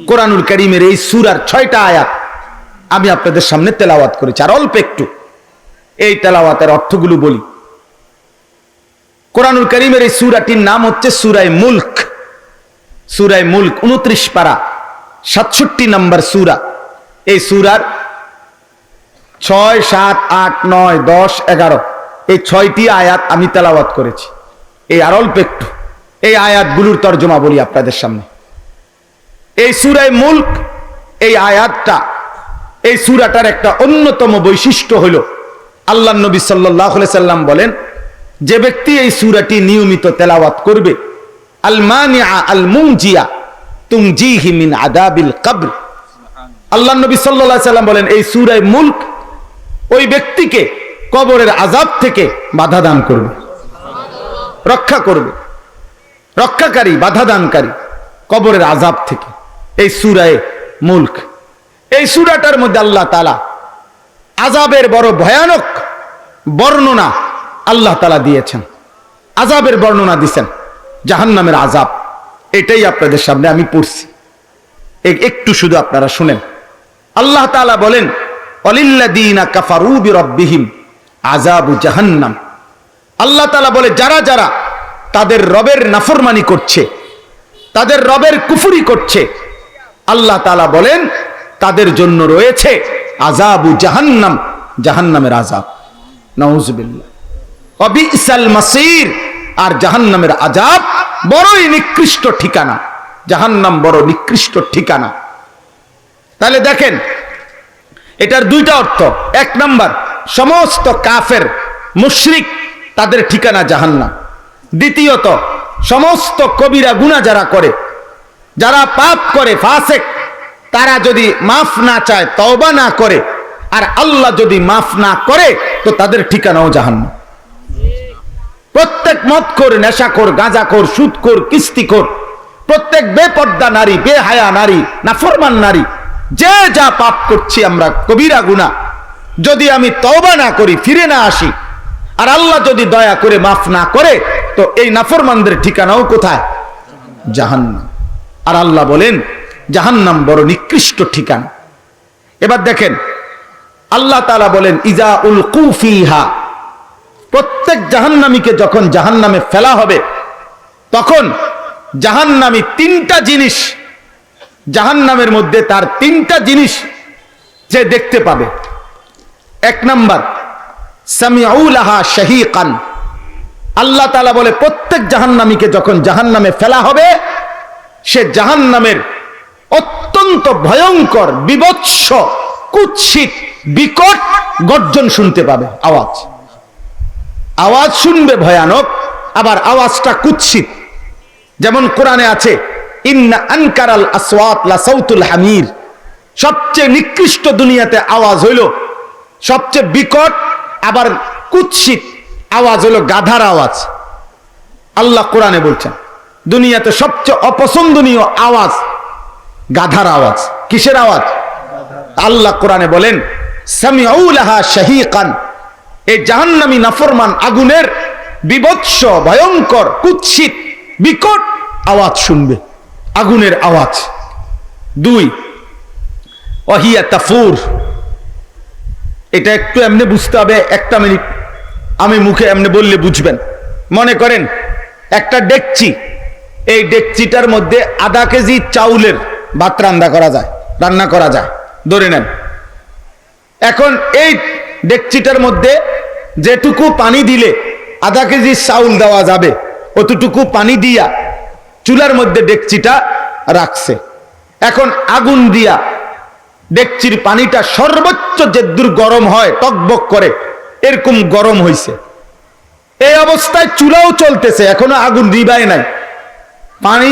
কোরআনুল কারীমের এই সূরার 6টা আয়াত আমি আপনাদের সামনে তেলাওয়াত করেছি, আর অল্প একটু এই তেলাওয়াতের অর্থগুলো বলি। কোরআনুল কারীমের এই সূরাটির নাম হচ্ছে সূরা মুলক। সূরা মুলক 29 পারা 67 নম্বর সূরা। এই সূরার 6, 7, 8, 9, 10, 11 এই 6টি আয়াত আমি তেলাওয়াত করেছি। এই আর অল্প একটু এই আয়াতগুলোর তরজমা বলি আপনাদের সামনে। এই সূরা মুলক, এই আয়াতটা, এই সূরাটার একটা অন্যতম বৈশিষ্ট্য হলো আল্লাহ নবী সাল্লাল্লাহু আলাইহি সাল্লাম বলেন, যে ব্যক্তি এই সূরাটি নিয়মিত তেলাওয়াত করবে, আল মানিআ আল মুনজিয়া তুনজিহি মিন আযাবিল কবর। আল্লাহ নবী সাল্লাল্লাহু আলাইহি সাল্লাম বলেন, এই সূরা মুলক ওই ব্যক্তিকে কবরের আযাব থেকে বাধা দান করবে, রক্ষা করবে, রক্ষাকারী, বাধা দানকারী কবরের আযাব থেকে। এই সূরা মুলক, এই সূরাটার মধ্যে আল্লাহ তাআলা আযাবের বড় ভয়ানক বর্ণনা আল্লাহ তাআলা দিয়েছেন। আযাবের বর্ণনা দিয়েছেন, জাহান্নামের আযাব। এটাই আপনাদের সামনে আমি পড়ছি, একটু শুধু আপনারা শুনেন। আল্লাহ তাআলা বলেন, ওয়ালিল্লাযীনা কাফারু বিরাব্বিহিম আযাবু জাহান্নাম। আল্লাহ তাআলা বলে, যারা যারা তাদের রবের নাফরমানি করছে, তাদের রবের কুফরি করছে, আল্লাহ তাআলা বলেন তাদের জন্য রয়েছে আযাবু জাহান্নাম, জাহান্নামের আযাব। নাউযুবিল্লাহ। ওয়া বিসাল মাসীর, আর জাহান্নামের আযাব বড়ই নিকৃষ্ট ঠিকানা। জাহান্নাম বড় নিকৃষ্ট ঠিকানা। তাহলে দেখেন, এটার দুইটা অর্থ। এক নাম্বার, সমস্ত কাফের মুশরিক তাদের ঠিকানা জাহান্নাম। দ্বিতীয়ত, সমস্ত কবিরা গুনাহ যারা করে, যারা পাপ করে, ফাসিক, তারা যদি মাফ না চায়, তওবা না করে, আর আল্লাহ যদি মাফ না করে, তো তাদের ঠিকানাও জাহান্নাম। প্রত্যেক মদখোর, নেশাখোর, গাঁজাখোর, সুদখোর, কিস্তিখোর, প্রত্যেক বেপর্দা নারী, বেহায়া নারী, নাফরমান নারী, যে যা পাপ করছি আমরা, কবিরা গুনাহ, যদি আমি তওবা না করি, ফিরে না আসি, আর আল্লাহ যদি দয়া করে মাফ না করে, তো এই নাফরমানদের ঠিকানাও কোথায়? জাহান্নাম। আর আল্লাহ বলেন জাহান্নাম বড় নিকৃষ্ট ঠিকানা। এবার দেখেন, আল্লাহ তাআলা বলেন, ইজা উলকু ফিহা, প্রত্যেক জাহান্নামীকে যখন জাহান্নামে ফেলা হবে, তখন জাহান্নামী তিনটা জিনিস, জাহান্নামের মধ্যে তার তিনটা জিনিস যে দেখতে পাবে। এক নাম্বার, সামিউ লাহা শাহীকান। আল্লাহ তাআলা বলে, প্রত্যেক জাহান্নামীকে যখন জাহান্নামে ফেলা হবে, সে জাহান্নামের অত্যন্ত ভয়ঙ্কর, বিভৎস, কুৎসিত, বিকট গর্জন শুনতে পাবে। আওয়াজ, আওয়াজ শুনবে ভয়ানক, আবার আওয়াজটা কুৎসিত। যেমন কোরআনে আছে, ইন্না আনকারাল আসওয়াত লা সাউতুল হামির। সবচেয়ে নিকৃষ্ট দুনিয়াতে আওয়াজ হইল, সবচেয়ে বিকট আবার কুৎসিত আওয়াজ হলো গাধার আওয়াজ। আল্লাহ কোরআনে বলছেন, দুনিয়াতে সবচেয়ে অপছন্দনীয় আওয়াজ গাধার আওয়াজ। কিসের আওয়াজ? আল্লাহ কোরআনে বলেন, সামিউ লাহা শাহীকান। এই জাহান্নামী নাফরমান আগুনের বিভৎস, ভয়ঙ্কর, কুৎসিত, বিকট আওয়াজ শুনবে, আগুনের আওয়াজ। দুই, ওয়াহিয়া তাফুর। এটা একটু এমনি বুঝতে হবে, একটা মিনিট। আমি মুখে এমনি বললে বুঝবেন। মনে করেন একটা ডেকচি, এই ডেকচিটার মধ্যে আধা কেজি চাউলের ভাত রান্না করা যায় ধরে নেন। এখন এই ডেকচিটার মধ্যে যেটুকু পানি দিলে আধা কেজি চাউল দেওয়া যাবে, অতটুকু পানি দিয়া চুলার মধ্যে ডেকচিটা রাখছে। এখন আগুন দিয়া ডেকচির পানিটা সর্বোচ্চ যেদূর গরম হয়, টকবক করে, এরকম গরম হইছে। এই অবস্থায় চুলাও চলতেছে, এখনো আগুন দিবাই নাই, পানি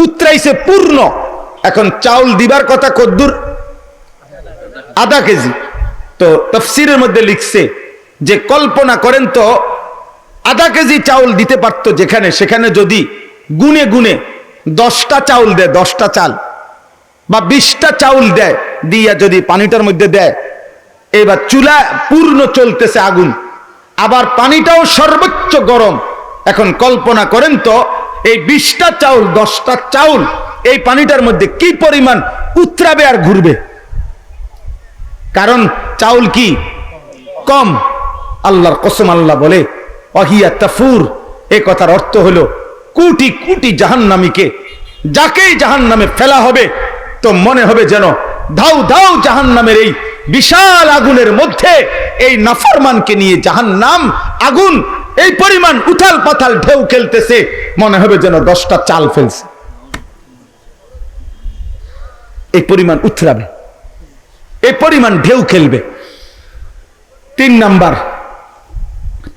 উতরাইছে পূর্ণ। এখন চাউল দিবার কথা কদ্দুর? আধা কেজি। তো তাফসীরের মধ্যে লিখছে যে কল্পনা করেন তো, আধা কেজি চাউল দিতে পারতো যেখানে, সেখানে যদি গুনে গুনে 10টা চাউল দেয়, 10টা চাল বা 20টা চাউল দেয়, দিয়া যদি পানিটার মধ্যে দেয়, এবার চুলা পূর্ণ চলতেছে আগুন, আবার পানিটাও সর্বোচ্চ গরম। এখন কল্পনা করেন তো, এই 20টা চাউল 10টা চাউল এই পানিটার মধ্যে কি পরিমাণ উতরাবে আর ঘুরবে, কারণ চাউল কি কম। আল্লাহর কসম, আল্লাহ বলে ওয়াহিয়া তাফুর, এই কথার অর্থ হলো কোটি কোটি জাহান্নামীকে যাকেই জাহান্নামে ফেলা হবে তো মনে হবে যেন ধাউ ধাউ জাহান্নামের এই বিশাল আগুনের মধ্যে এই নাফরমানকে নিয়ে জাহান্নাম আগুন এই পরিমাণ উথাল পাথাল ঢেউ খেলতেছে, মনে হবে যেন 10টা চাল ফেলছে, এই পরিমাণ উথরাবে, এই পরিমাণ ঢেউ খেলবে। 3 নাম্বার,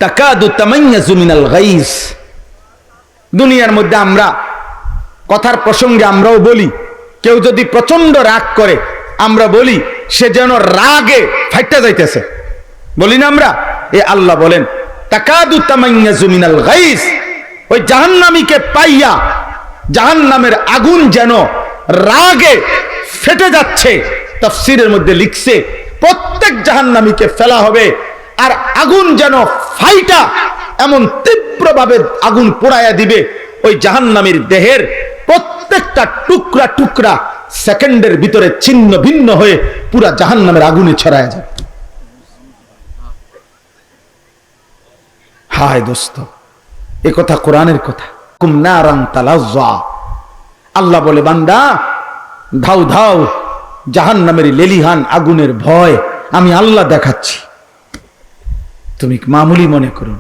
তাকাদু তামাইয়াজু মিনাল গাইজ। দুনিয়ার মধ্যে আমরা কথার প্রসঙ্গে আমরাও বলি, কেউ যদি প্রচন্ড রাগ করে আমরা বলি সে যেন রাগে ফাইটা যাইতেছে, বলি না আমরা? এ আল্লাহ বলেন তাকাদু তামাইয়াজু মিনাল গাইজ, ওই জাহান্নামীকে পাইয়া জাহান্নামের আগুন যেন রাগে ফেটে যাচ্ছে। তাফসীরের মধ্যে লিখছে প্রত্যেক জাহান্নামীকে ফেলা হবে, আর আগুন যেন ফাইটা এমন তীব্রভাবে আগুন পোড়ায়া দিবে, ওই জাহান্নামীর দেহের প্রত্যেকটা টুকরা টুকরা সেকেন্ডের ভিতরে ছিন্ন ভিন্ন হয়ে পুরা জাহান্নামের আগুনে ছড়ায় যায়। হায় দোস্ত, এ কথা কোরআনের কথা। কুমনারান তালাজ্জা, আল্লাহ বলে বান্দা ধাউ ধাউ জাহান্নামের লেলিহান আগুনের ভয় আমি আল্লাহ দেখাচ্ছি, তুমি মামুলি মনে করো।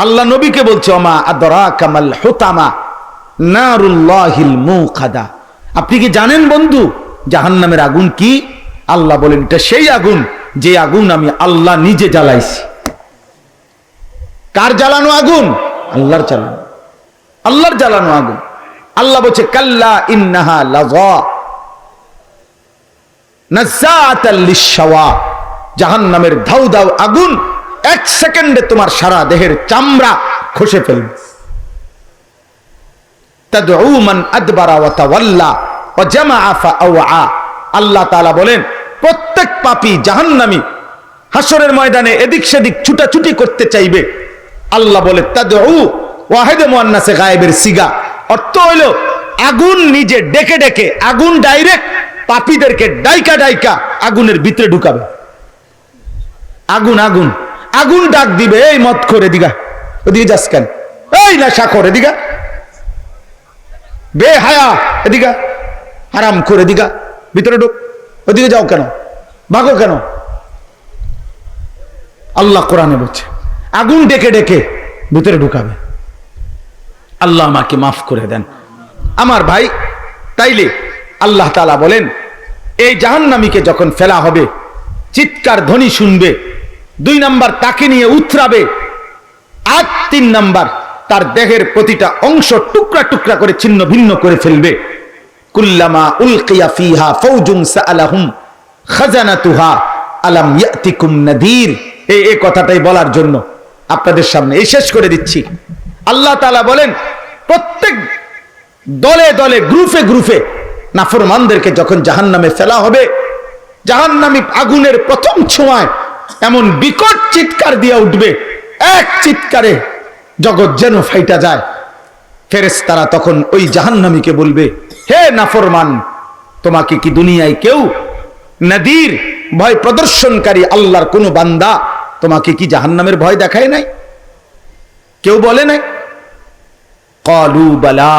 আল্লাহ নবীকে বলছে ওমা আদরাকা মাল হুতামা নারুল্লাহিল মুকাদা, আপনি কি জানেন বন্ধু জাহান্নামের আগুন কি? আল্লাহ বলেন এটা সেই আগুন যে আগুন আমি আল্লাহ নিজে জ্বালাইছি। কার জ্বালানো আগুন? আল্লাহর জ্বালানো, আল্লাহর জ্বালানো আগুন। আল্লাহ বলছে কাল্লা ইন্নাহা লাযা নাযাআতাল লিশশাওয়া, জাহান্নামের ধাউ ধাউ আগুন 1 সেকেন্ডে তোমার সারা দেহের চামড়া খসে ফেলবে। তাদউ মান আদবারা ওয়া তাওয়াল্লা ওয়া জামাআ ফাআওয়া, আল্লাহ তাআলা বলেন প্রত্যেক পাপী জাহান্নামী হাসরের ময়দানে এদিক সেদিক ছুটাছুটি করতে চাইবে। আল্লাহ বলে তাদউ, ওয়াহিদে মুআন্নাসে গায়েবের সিগা, অর্থ হইল আগুন নিজে ডেকে ডেকে, আগুন ডাইরেক্ট পাপীদেরকে ডাইকা ডাইকা আগুনের ভিতরে ঢুকাবে। আগুন আগুন আগুন ডাক দিবে, এই মদ করে দিগা, ওদিকে যাস কেন, এই নেশা করে দিগা, বেহায়া এদিকা, হারাম করে দিগা, ভিতরে ঢুক, ওদিকে যাও কেন, ভাগো কেন? আল্লাহ কোরআনে বলছে আগুন ডেকে ডেকে ভিতরে ঢুকাবে। আল্লাহ আমাকে মাফ করে দেন আমার ভাই। তাইলে আল্লাহ তাআলা বলেন এই জাহান্নামীকে যখন ফেলা হবে চিৎকার ধ্বনি শুনবে, 2 নাম্বার তাকে নিয়ে উথরাবে, আর 3 নাম্বার তার দেহের প্রতিটা অংশ টুকরা টুকরা করে ছিন্ন ভিন্ন করে ফেলবে। কুল্লামা উলকিয়া ফিহা ফাওজুন সাআলাহুম খাজানাতুহা আলাম ইয়াতিকুম নাদির, এই কথাটাই বলার জন্য আপনাদের সামনে এই শেষ করে দিচ্ছি। আল্লাহ তাআলা বলেন প্রত্যেক দলে দলে গ্রুপে গ্রুপে নাফরমানদেরকে যখন জাহান্নামে ফেলা হবে, জাহান্নামী আগুনের প্রথম ছোঁয়ায় এমন বিকট চিৎকার দিয়ে উঠবে, এক চিৎকারে জগৎ যেন ফাইটা যায়। ফেরেশতারা তখন ওই জাহান্নামীকে বলবে হে নাফরমান, তোমাকে কি দুনিয়ায় কেউ নাদির ভয় প্রদর্শনকারী আল্লাহর কোন বান্দা তোমাকে কি জাহান্নামের ভয় দেখায় নাই? কেউ বলে নাই? ক্বালু বালা।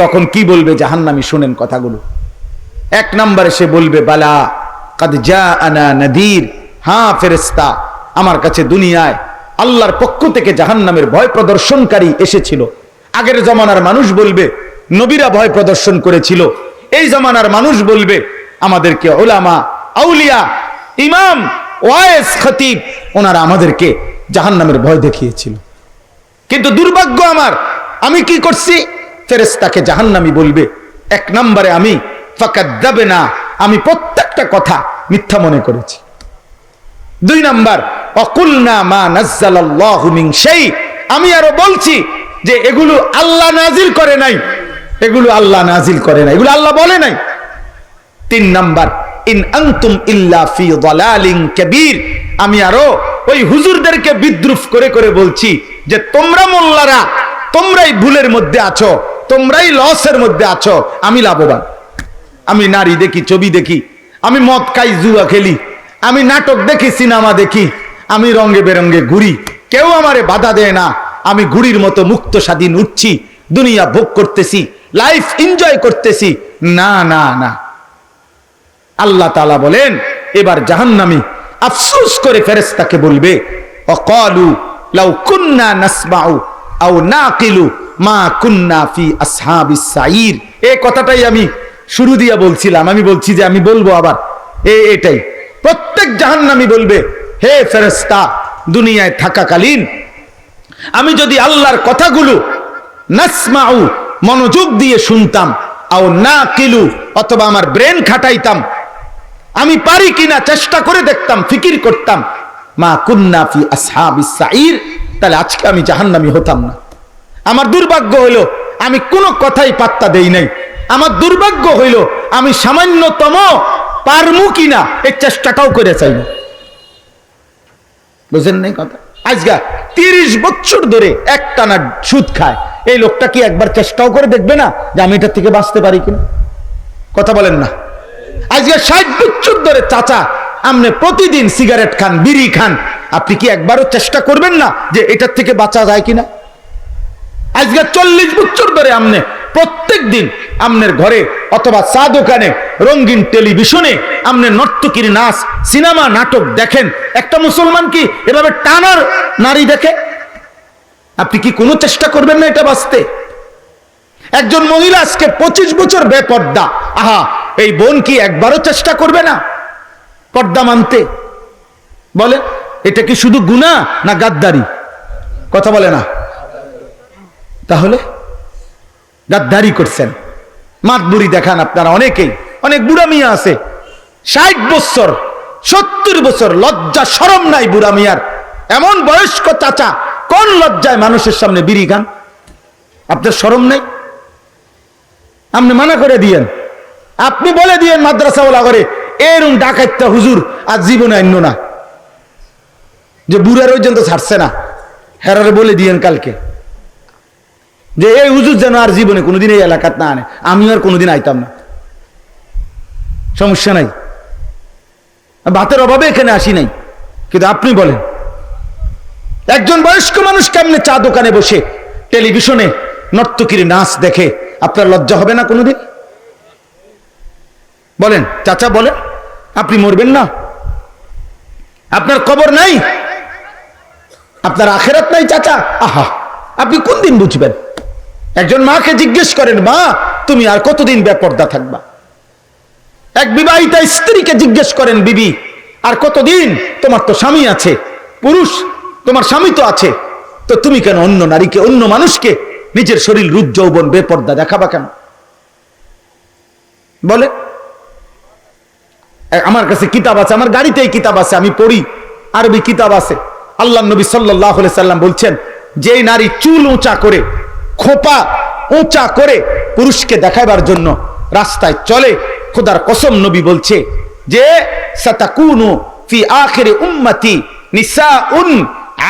তখন কি বলবে জাহান্নামী? শুনেন কথাগুলো। এক নম্বরে সে বলবে বালা কাদ জাআনা নাদির, হ্যাঁ ফেরেশতা, আমার কাছে দুনিয়ায় আল্লাহর পক্ষ থেকে জাহান্নামের ভয় প্রদর্শনকারী এসেছিল। আগের জমানার মানুষ বলবে নবীরা ভয় প্রদর্শন করেছিল। এই জমানার মানুষ বলবে আমাদেরকে উলামা, আউলিয়া, ইমাম, ওয়াইজ, খতিব, ওনারা আমাদেরকে জাহান্নামের ভয় দেখিয়েছিল। কিন্তু দুর্ভাগ্য আমার, আমি কি করছি? ফেরেশতাকে জাহান্নামী বলবে এক নম্বরে আমি ফাকাদ্দাবনা, আমি প্রত্যেকটা কথা মিথ্যা মনে করেছি। দুই নাম্বার অকুলনা মা নাজ্জালাল্লাহু মিন শাই, আমি আরো বলছি যে এগুলো আল্লাহ নাজিল করে নাই, এগুলো আল্লাহ নাজিল করে নাই, এগুলো আল্লাহ বলে নাই। তিন নাম্বার ইন আনতুম ইল্লা ফি দালালিন কাবীর, আমি আরো ওই হুজুরদেরকে বিদ্রুপ করে করে বলছি যে তোমরা মোল্লারা, তোমরাই ভুলের মধ্যে আছো, তোমরাই লসের মধ্যে আছো, আমি লাভবান। আমি নারী দেখি, ছবি দেখি, আমি মদ খাই, জুয়া খেলি, আমি নাটক দেখি, সিনেমা দেখি, আমি রঙে বেরঙ্গে ঘুরি, কেউ আমারে বাধা দেয় না, আমি ঘুড়ির মতো মুক্ত স্বাধীন উঠছি, দুনিয়া ভোগ করতেছি, লাইফ এনজয় করতেছি। না না না, আল্লাহ তাআলা বলেন এবার জাহান্নামী আফসোস করে ফেরেশতাকে বলবে ওয়াকালু লাউ কুন্না নাসমাউ আও নাকিলু মা কুন্না ফি আসহাবিস সাইর। এই কথাটাই আমি শুরু দিয়া বলছিলাম, আমি বলছি যে আমি বলবো আবার এটাই। প্রত্যেক জাহান্নামী বলবে হে ফেরেশতা, দুনিয়ায় থাকাকালীন আমি যদি আল্লাহর কথাগুলো নাসমাউ, মনোযোগ দিয়ে শুনতাম, আও নাকিলু, অথবা আমার ব্রেন খাটাইতাম, আমি পারি কিনা চেষ্টা করে দেখতাম, ফিকির করতাম, মা কুন্না ফি আসহাবিস সাইর, তাহলে আজকে আমি জাহান্নামী হতাম না। আমার দুর্ভাগ্য হইল আমি কোনো কথাই পাত্তা দেই নাই। আমার দুর্ভাগ্য হইল আমি সামান্যতম পারমু কিনা এই চেষ্টাটাও করে চাই না। বুঝেন নাই কথা? আজকে 30 বছর ধরে একটানা সুদ খায়, এই লোকটা কি একবার চেষ্টাও করে দেখবে না যে আমি এটার থেকে বাঁচতে পারি কিনা? কথা বলেন না? আজকে 60 বছর ধরে চাচা আপনি প্রতিদিন সিগারেট খান, বিড়ি খান, আপনি কি একবারও চেষ্টা করবেন না যে এটার থেকে বাঁচা যায় কিনা? আজকে 40 বছর ধরে আপনি প্রত্যেক দিন আপনার ঘরে অথবা চা দোকানে, রঙিন টেলিভিশনে আপনি নর্তকীর নাচ, সিনেমা, নাটক দেখেন। একটা মুসলমান কি এভাবে টানার নারী দেখে? আপনি কি কোনো চেষ্টা করবেন না এটা বাঁচতে? একজন মহিলা আজকে 25 বছর বেপর্দা, আহা, এই বোন কি একবারও চেষ্টা করবে না পর্দা মানতে? বলে এটা কি শুধু গুনাহ না গাদ্দারি? কথা বলে না? তাহলে গাদ্দারি করছেন, মাতবুরি দেখান আপনারা অনেকেই। অনেক বুড়া মিয়া আছে 60 বছর 70 বছর, লজ্জা শরম নাই বুড়া মিয়ার। এমন বয়স্ক চাচা কোন লজ্জায় মানুষের সামনে বিড়ি খান? আপনার শরম নাই? আপনি মানা করে দিয়েন, আপনি বলে দিয়েন মাদ্রাসাওয়ালা করে এরম ডাকাইতে হুজুর আর জীবনে আইন না, যে বুড়ার ওই জন্য ছাড়ছে না, হেরারে বলে দিয়েন কালকে যে এই হুজুর যেন আর জীবনে কোনোদিন এই এলাকাত না আনে, আমি আর কোনোদিন আইতাম না। সমস্যা নাই, ভাতের অভাবে এখানে আসি নাই। কিন্তু আপনি বলেন একজন বয়স্ক মানুষ কেমনে চা দোকানে বসে টেলিভিশনে নর্তকীর নাচ দেখে? আপনার লজ্জা হবে না কোনোদিন? বলেন চাচা, বলেন আপনি মরবেন না? আপনার কবর নাই, আপনার আখেরাত নাই চাচা। আহা, আপনি কোন দিন বুঝবেন? একজন মাকে জিজ্ঞেস করেন, মা তুমি আর কতদিন বেপর্দা থাকবা? এক বিবাহিতা স্ত্রীকে জিজ্ঞেস করেন, বিবি আর কতদিন? তোমার তো স্বামী আছে, পুরুষ তোমার স্বামী তো আছে, তো তুমি কেন অন্য নারীকে, অন্য মানুষকে নিজের শরীর, রূপ, যৌবন বেপর্দা দেখাবা কেন? বলে আমার কাছে কিতাব আছে, আমার গাড়িতেই কিতাব আছে, আমি পড়ি, আরবি কিতাব আছে। আল্লাহ নবী সাল্লাল্লাহু আলাইহি সাল্লাম বলছেন, যে নারী চুল উঁচা করে, খোপা উঁচা করে পুরুষকে দেখাবার জন্য রাস্তায় চলে, খোদার কসম নবী বলছে যে সাতাকুনু ফি আখিরি উম্মতি নিসাউন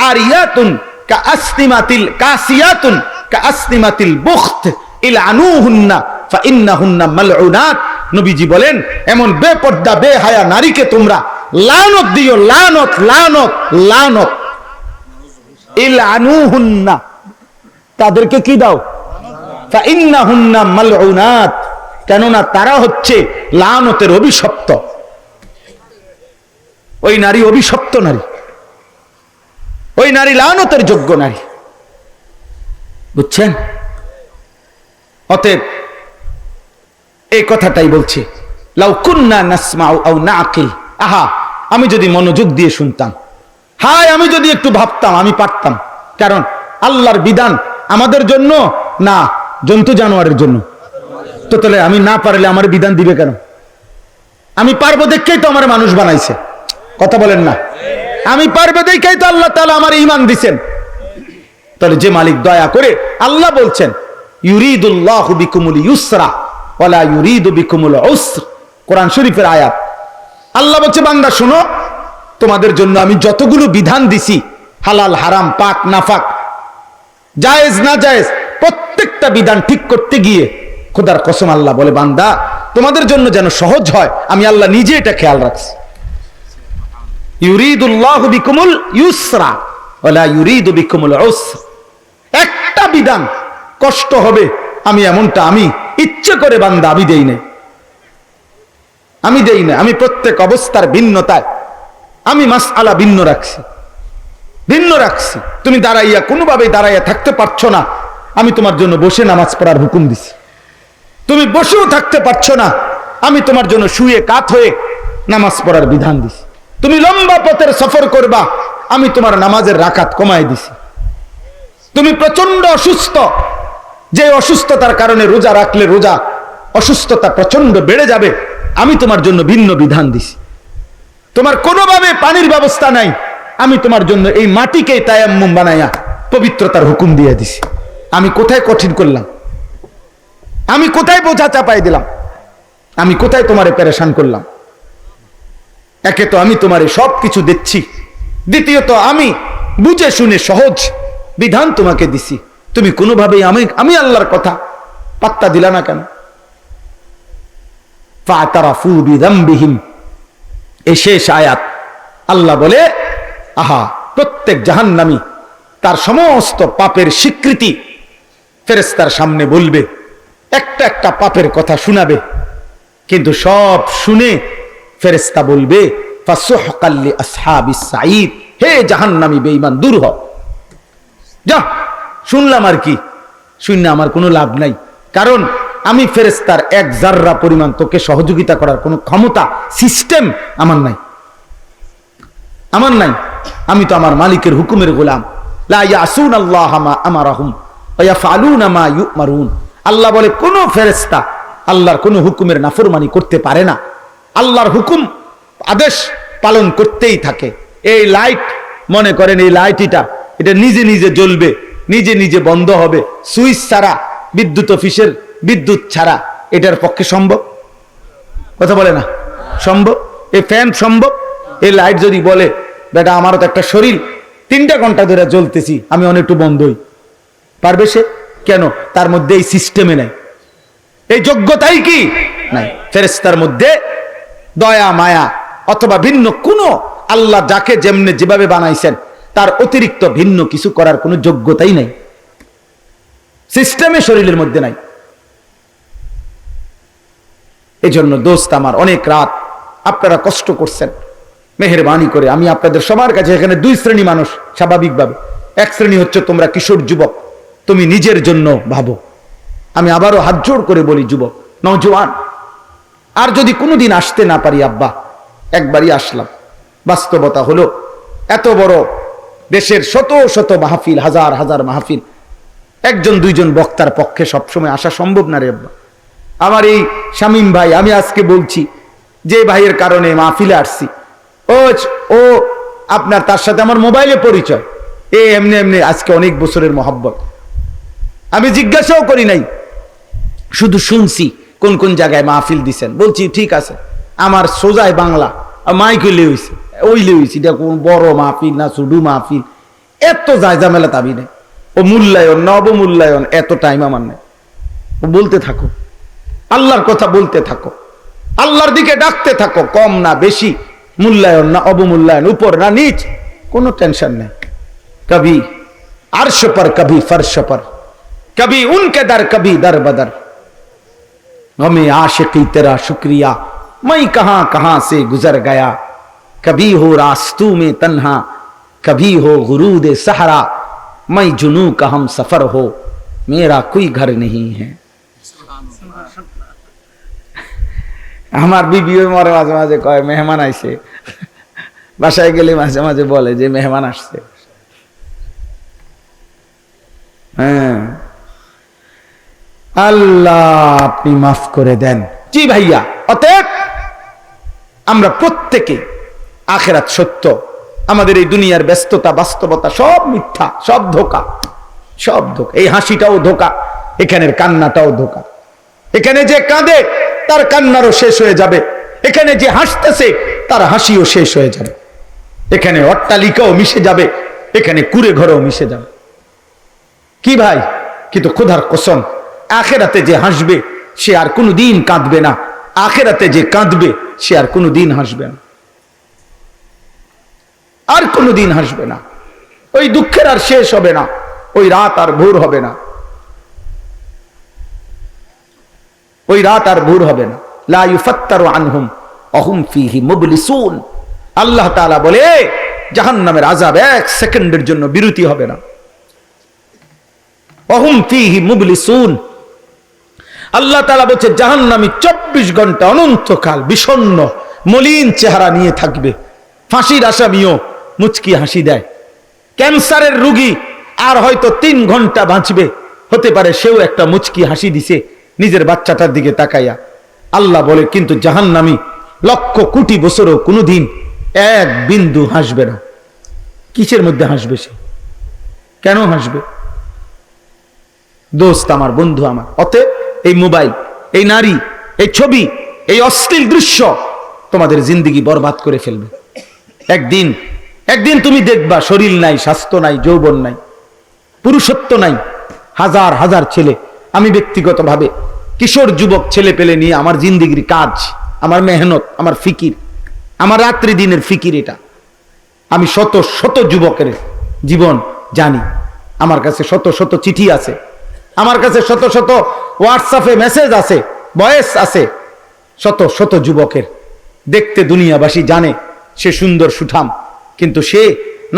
আরিয়াতুন কাআসনিমাতিল কাসিয়াতুন কাআসনিমাতিল বুখত ইলআনুহুন্না ফাইন্নাহুন্না মালউনাত। নবীজি বলেন এমন বেপর্দা বেহায়া নারীকে তোমরা লানত দিও, লানত লানত লানত। ইলআনুহুন্না, তাদেরকে কি দাও? ফাইন্নাহুন্না মালউনাত, কেননা তারা হচ্ছে লানতের অভিশপ্ত। ওই নারী অভিশপ্ত নারী, ওই নারী লানতের যোগ্য নারী, বুঝছেন? অতএব এই কথাটাই বলছে, লাউ কুন্না নাসমাউ আও নাকিল, আহা আমি যদি মনোযোগ দিয়ে শুনতাম, হায় আমি যদি একটু ভাবতাম, আমি পারতাম। কারণ আল্লাহর বিধান আমাদের জন্য না, জন্তু জানোয়ারের জন্য। তো তাহলে আমি না পারলে আমার বিধান দিবে কেন? আমি পারবো দেখেই তো আমার মানুষ বানাইছে, কথা বলেন না? আমি পারবো দেখেই তো আল্লাহ তাআলা আমার ঈমান দিবেন। তাহলে যে মালিক দয়া করে, আল্লাহ বলছেন ইউরিদুল্লাহু বিকুমুল ইউসরা ওয়ালা ইউরিদু বিকুমুল উসর, কোরআন শরীফের আয়াত। আল্লাহ বলছে বান্দা শোনো, তোমাদের জন্য আমি যতগুলো বিধান দিছি, হালাল হারাম পাক নাফাক জায়েজ না জায়েজ, প্রত্যেকটা বিধান ঠিক করতে গিয়ে খোদার কসম আল্লাহ বলে বান্দা তোমাদের জন্য যেন সহজ হয়, আমি আল্লাহ নিজে এটা খেয়াল রাখছি। ইউরিদুল্লাহু বিকুমুল ইউসরা ওয়ালা ইউরিদু বিকুমুল উসর, একটা বিধান কষ্ট হবে আমি এমনটা আমি ইচ্ছে করে বান্দা আমি দেই না, আমি দেই না। আমি প্রত্যেক অবস্থার ভিন্নতায় আমি মাসআলা ভিন্ন রাখছি, ভিন্ন রাখছি। তুমি দাঁড়াইয়া কোনোভাবে দাঁড়াইয়া থাকতে পারছো না, আমি তোমার জন্য বসে নামাজ পড়ার হুকুম দিছি। তুমি বসেও থাকতে পারছো না, আমি তোমার জন্য শুয়ে কাত হয়ে নামাজ পড়ার বিধান দিছি। তুমি লম্বা পথের সফর করবা, আমি তোমার নামাজের রাকাত কমায় দিছি। তুমি প্রচন্ড অসুস্থ, যে অসুস্থতার কারণে রোজা রাখলে রোজা অসুস্থতা প্রচন্ড বেড়ে যাবে, আমি তোমার জন্য ভিন্ন বিধান দিছি। তোমার কোনোভাবে পানির ব্যবস্থা নাই, আমি তোমার জন্য এই মাটিকে তায়াম্মুম বানাইয়া পবিত্রতার হুকুম দিয়ে দিছি। আমি কোথায় কঠিন করলাম? আমি কোথায় বোঝা চাপাই দিলাম? আমি কোথায় তোমারে পেরেশান করলাম? একে তো আমি তোমারে সব কিছু দিচ্ছি, দ্বিতীয়ত আমি বুঝে শুনে সহজ বিধান তোমাকে দিছি, তুমি কোনোভাবেই আমি আল্লাহর কথা পাত্তা দিলা না কেন? ফাতারাফু বিযামবিহিম, এই শেষ আয়াত। আল্লাহ বলে আহা প্রত্যেক জাহান্নামী তার সমস্ত পাপের স্বীকৃতি ফেরেশতার সামনে বলবে, একটা একটা পাপের কথা শোনাবে, কিন্তু সব শুনে ফেরেশতা বলবে ফাসুহকাল লিআসহাবিস সাঈদ, হে জাহান্নামী বেঈমান দূর হ, যা শুনলাম আর কি, শুনলে আমার কোনো লাভ নাই। কারণ আমি ফেরেশতার এক জাররা পরিমাণ তোকে সহযোগিতা করার কোনো ক্ষমতা সিস্টেম আমার নাই, আমার নাই। আমি তো আমার মালিকের হুকুমের গোলাম। লা ইয়াসুনাল্লাহ মা আমারাহুম ওয়া ইয়াফআলুনা মা ইউমারুন। আল্লাহ বলে কোন ফেরেশতা আল্লাহর কোন হুকুমের নাফরমানি করতে পারে না, আল্লাহর হুকুম আদেশ পালন করতেই থাকে। এই লাইট মনে করেন, এই লাইটটা এটা নিজে নিজে জ্বলবে, নিজে নিজে বন্ধ হবে, সুইচ ছাড়া, বিদ্যুৎ অফিসের বিদ্যুৎ ছাড়া এটার পক্ষে সম্ভব? কথা বলে না সম্ভব? এই ফ্যান সম্ভব? এই লাইট যদি বলে বেটা আমারও তো একটা শরীর 3টা ঘন্টা ধরে জ্বলতেছি, আমি অনেকটু বন্ধই, পারবে সে? কেন? তার মধ্যে এই সিস্টেমে নাই, এই যোগ্যতাই কি নাই। ফেরেশতার মধ্যে দয়া মায়া অথবা ভিন্ন কোন, আল্লাহ যাকে যেমনে যেভাবে বানাইছেন তার অতিরিক্ত ভিন্ন কিছু করার কোনো যোগ্যতাই নাই, সিস্টেমে শরীরের মধ্যে নাই। এই জন্য দোস্ত আমার, অনেক রাত আপনারা কষ্ট করছেন, মেহেরবানি করে আমি আপনাদের সবার কাছে, এখানে 2 শ্রেণী মানুষ স্বাভাবিকভাবে। এক শ্রেণী হচ্ছে তোমরা কিশোর যুবক, তুমি নিজের জন্য ভাবো। আমি আবারও হাত জোড় করে বলি যুবক নওজোয়ান, আর যদি কোনোদিন আসতে না পারি আব্বা, একবারই আসলাম। বাস্তবতা হলো এত বড় দেশের শত শত মাহফিল, হাজার হাজার মাহফিল, 1-2 বক্তার পক্ষে সবসময় আসা সম্ভব না রে আব্বা। আমার এই শামীম ভাই, আমি আজকে বলছি যে ভাইয়ের কারণে মাহফিলে আসছি, ও আপনার তার সাথে আমার মোবাইলে পরিচয়, এমনি এমনি আজকে অনেক বছরের মহব্বত। আমি জিজ্ঞাসাও করি নাই, শুধু শুনছি কোন কোন জায়গায় মাহফিল দিছেন, বলছি ঠিক আছে। আমার সোজায় বাংলা মাইকে লেইছে, ওই লেইছি, এটা কোন বড় মাহফিল না শুধু মাহফিল, এত জায়জামেলা তাবি নেই। ও মূল্যায়ন না অবমূল্যায়ন এত টাইম আমার নেই। ও বলতে থাকো, আল্লাহর কথা বলতে থাকো, আল্লাহর দিকে ডাকতে থাকো, কম না বেশি মূল্যায়ন না অবমূল্যায়ন, উপর না নিচ, কোনো টেনশন নেই। কবি আরশ পর, কবি ফরশ পর, কবি উনকে দর, কবি দর বদর। हमें आशिकी तेरा शुक्रिया, मैं कहां कहां से गुजर गया। कभी हो रास्तों में तन्हा, कभी हो गुरूद सहरा, मैं जुनू का हम सफर हो, मेरा कोई घर नहीं है। আমার বিবিও মরে মাঝে মাঝে কয় মেহমান আইছে, বাসায় গেলে মাঝে মাঝে বলে যে মেহমান আসছে। হ্যাঁ, আল্লাহ আপনি মাফ করে দেন। জি ভাইয়া, অতএব আমরা প্রত্যেকে আখিরাত সত্য, আমাদের এই দুনিয়ার ব্যস্ততা বাস্তবতা সব মিথ্যা, সব ধোঁকা, সব ধোঁকা। এই হাসিটাও ধোঁকা, এখানের কান্নাটাও ধোঁকা। এখানে যে কাঁদে তার কান্নারও শেষ হয়ে যাবে, এখানে যে হাসতেছে তার হাসিও শেষ হয়ে যাবে, এখানে অট্টালিকাও মিশে যাবে, এখানে কুড়ে ঘরও মিশে যাবে। কি ভাই, কিন্তু খোদার কসম, আখেরাতে যে হাসবে সে আর কোনোদিন কাঁদবে না, আখেরাতে যে কাঁদবে সে আর কোনোদিন হাসবে না, আর কোনোদিন হাসবে না। ওই দুঃখের আর শেষ হবে না, ওই রাত আর ভোর হবে না, ওই রাত আর ভোর হবে না। লা ইউফাত্তারু আনহুম ওয়াহুম ফীহি মুবলিসুন। আল্লাহ তাআলা বলে জাহান্নামের আযাব এক সেকেন্ডের জন্য বিরতি হবে না। ওয়াহুম ফীহি মুবলিসুন। আল্লাহ তাআলা বলছে জাহান্নামী 24 ঘন্টা অনন্তকাল বিষণ্ণ মলিন চেহারা নিয়ে থাকবে। ফাঁসির আসামিও মুচকি হাসি দেয়, ক্যান্সারের রোগী আর হয়তো 3 ঘন্টা বাঁচবে, হতে পারে সেও একটা মুচকি হাসি দিছে নিজের বাচ্চাটার দিকে তাকাইয়া। আল্লাহ বলে কিন্তু জাহান্নামী লক্ষ কোটি বছরও কোনোদিন এক বিন্দু হাসবে না। কিসের মধ্যে হাসবে সে? কেন হাসবে? দোস্ত আমার, বন্ধু আমার, অতএব এই মোবাইল, এই নারী, এই ছবি, এই অশ্লীল দৃশ্য তোমাদের জিন্দেগি বরবাদ করে ফেলবে। একদিন একদিন তুমি দেখবা শরীর নাই, স্বাস্থ্য নাই, যৌবন নাই, পুরুষত্ব নাই। হাজার হাজার ছেলে, আমি ব্যক্তিগতভাবে কিশোর যুবক ছেলে পেলে নিয়ে আমার জিন্দেগির কাজ, আমার মেহনত, আমার ফিকির, আমার রাত্রি দিনের ফিকির, এটা আমি শত শত যুবকের জীবন জানি। আমার কাছে শত শত চিঠি আছে, আমার কাছে শত শত হোয়াটসঅ্যাপে মেসেজ আছে, ভয়েস আছে, শত শত যুবকের। দেখতে দুনিয়াবাসী জানে সে সুন্দর সুঠাম, কিন্তু সে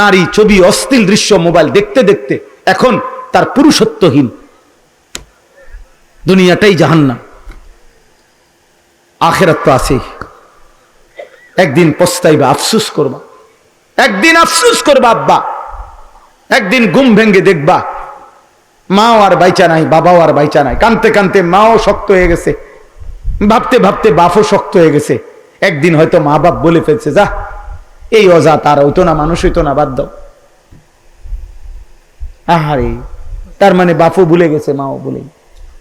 নারী, ছবি, অশ্লীল দৃশ্য মোবাইল দেখতে দেখতে এখন তার পুরুষত্বহীন। দুনিয়াটাই জাহান্নাম, আখিরাত তো আছেই। একদিন পস্তাইবা, আফসোস করবা, একদিন আফসোস করবা আব্বা। একদিন ঘুম ভেঙ্গে দেখবা মাও আর বাইচা নাই, বাবাও আর বাইচা নাই। কানতে কানতে মাও শক্ত হয়ে গেছে, ভাবতে ভাবতে বাপও শক্ত হয়ে গেছে। একদিন হয়তো মা বাপ বলে ফেলছে, যা এই অজাত আর হইতো না, মানুষ হইতো না, বাদ দাও। আহারে, তার মানে বাপও ভুলে গেছে, মাও ভুলে,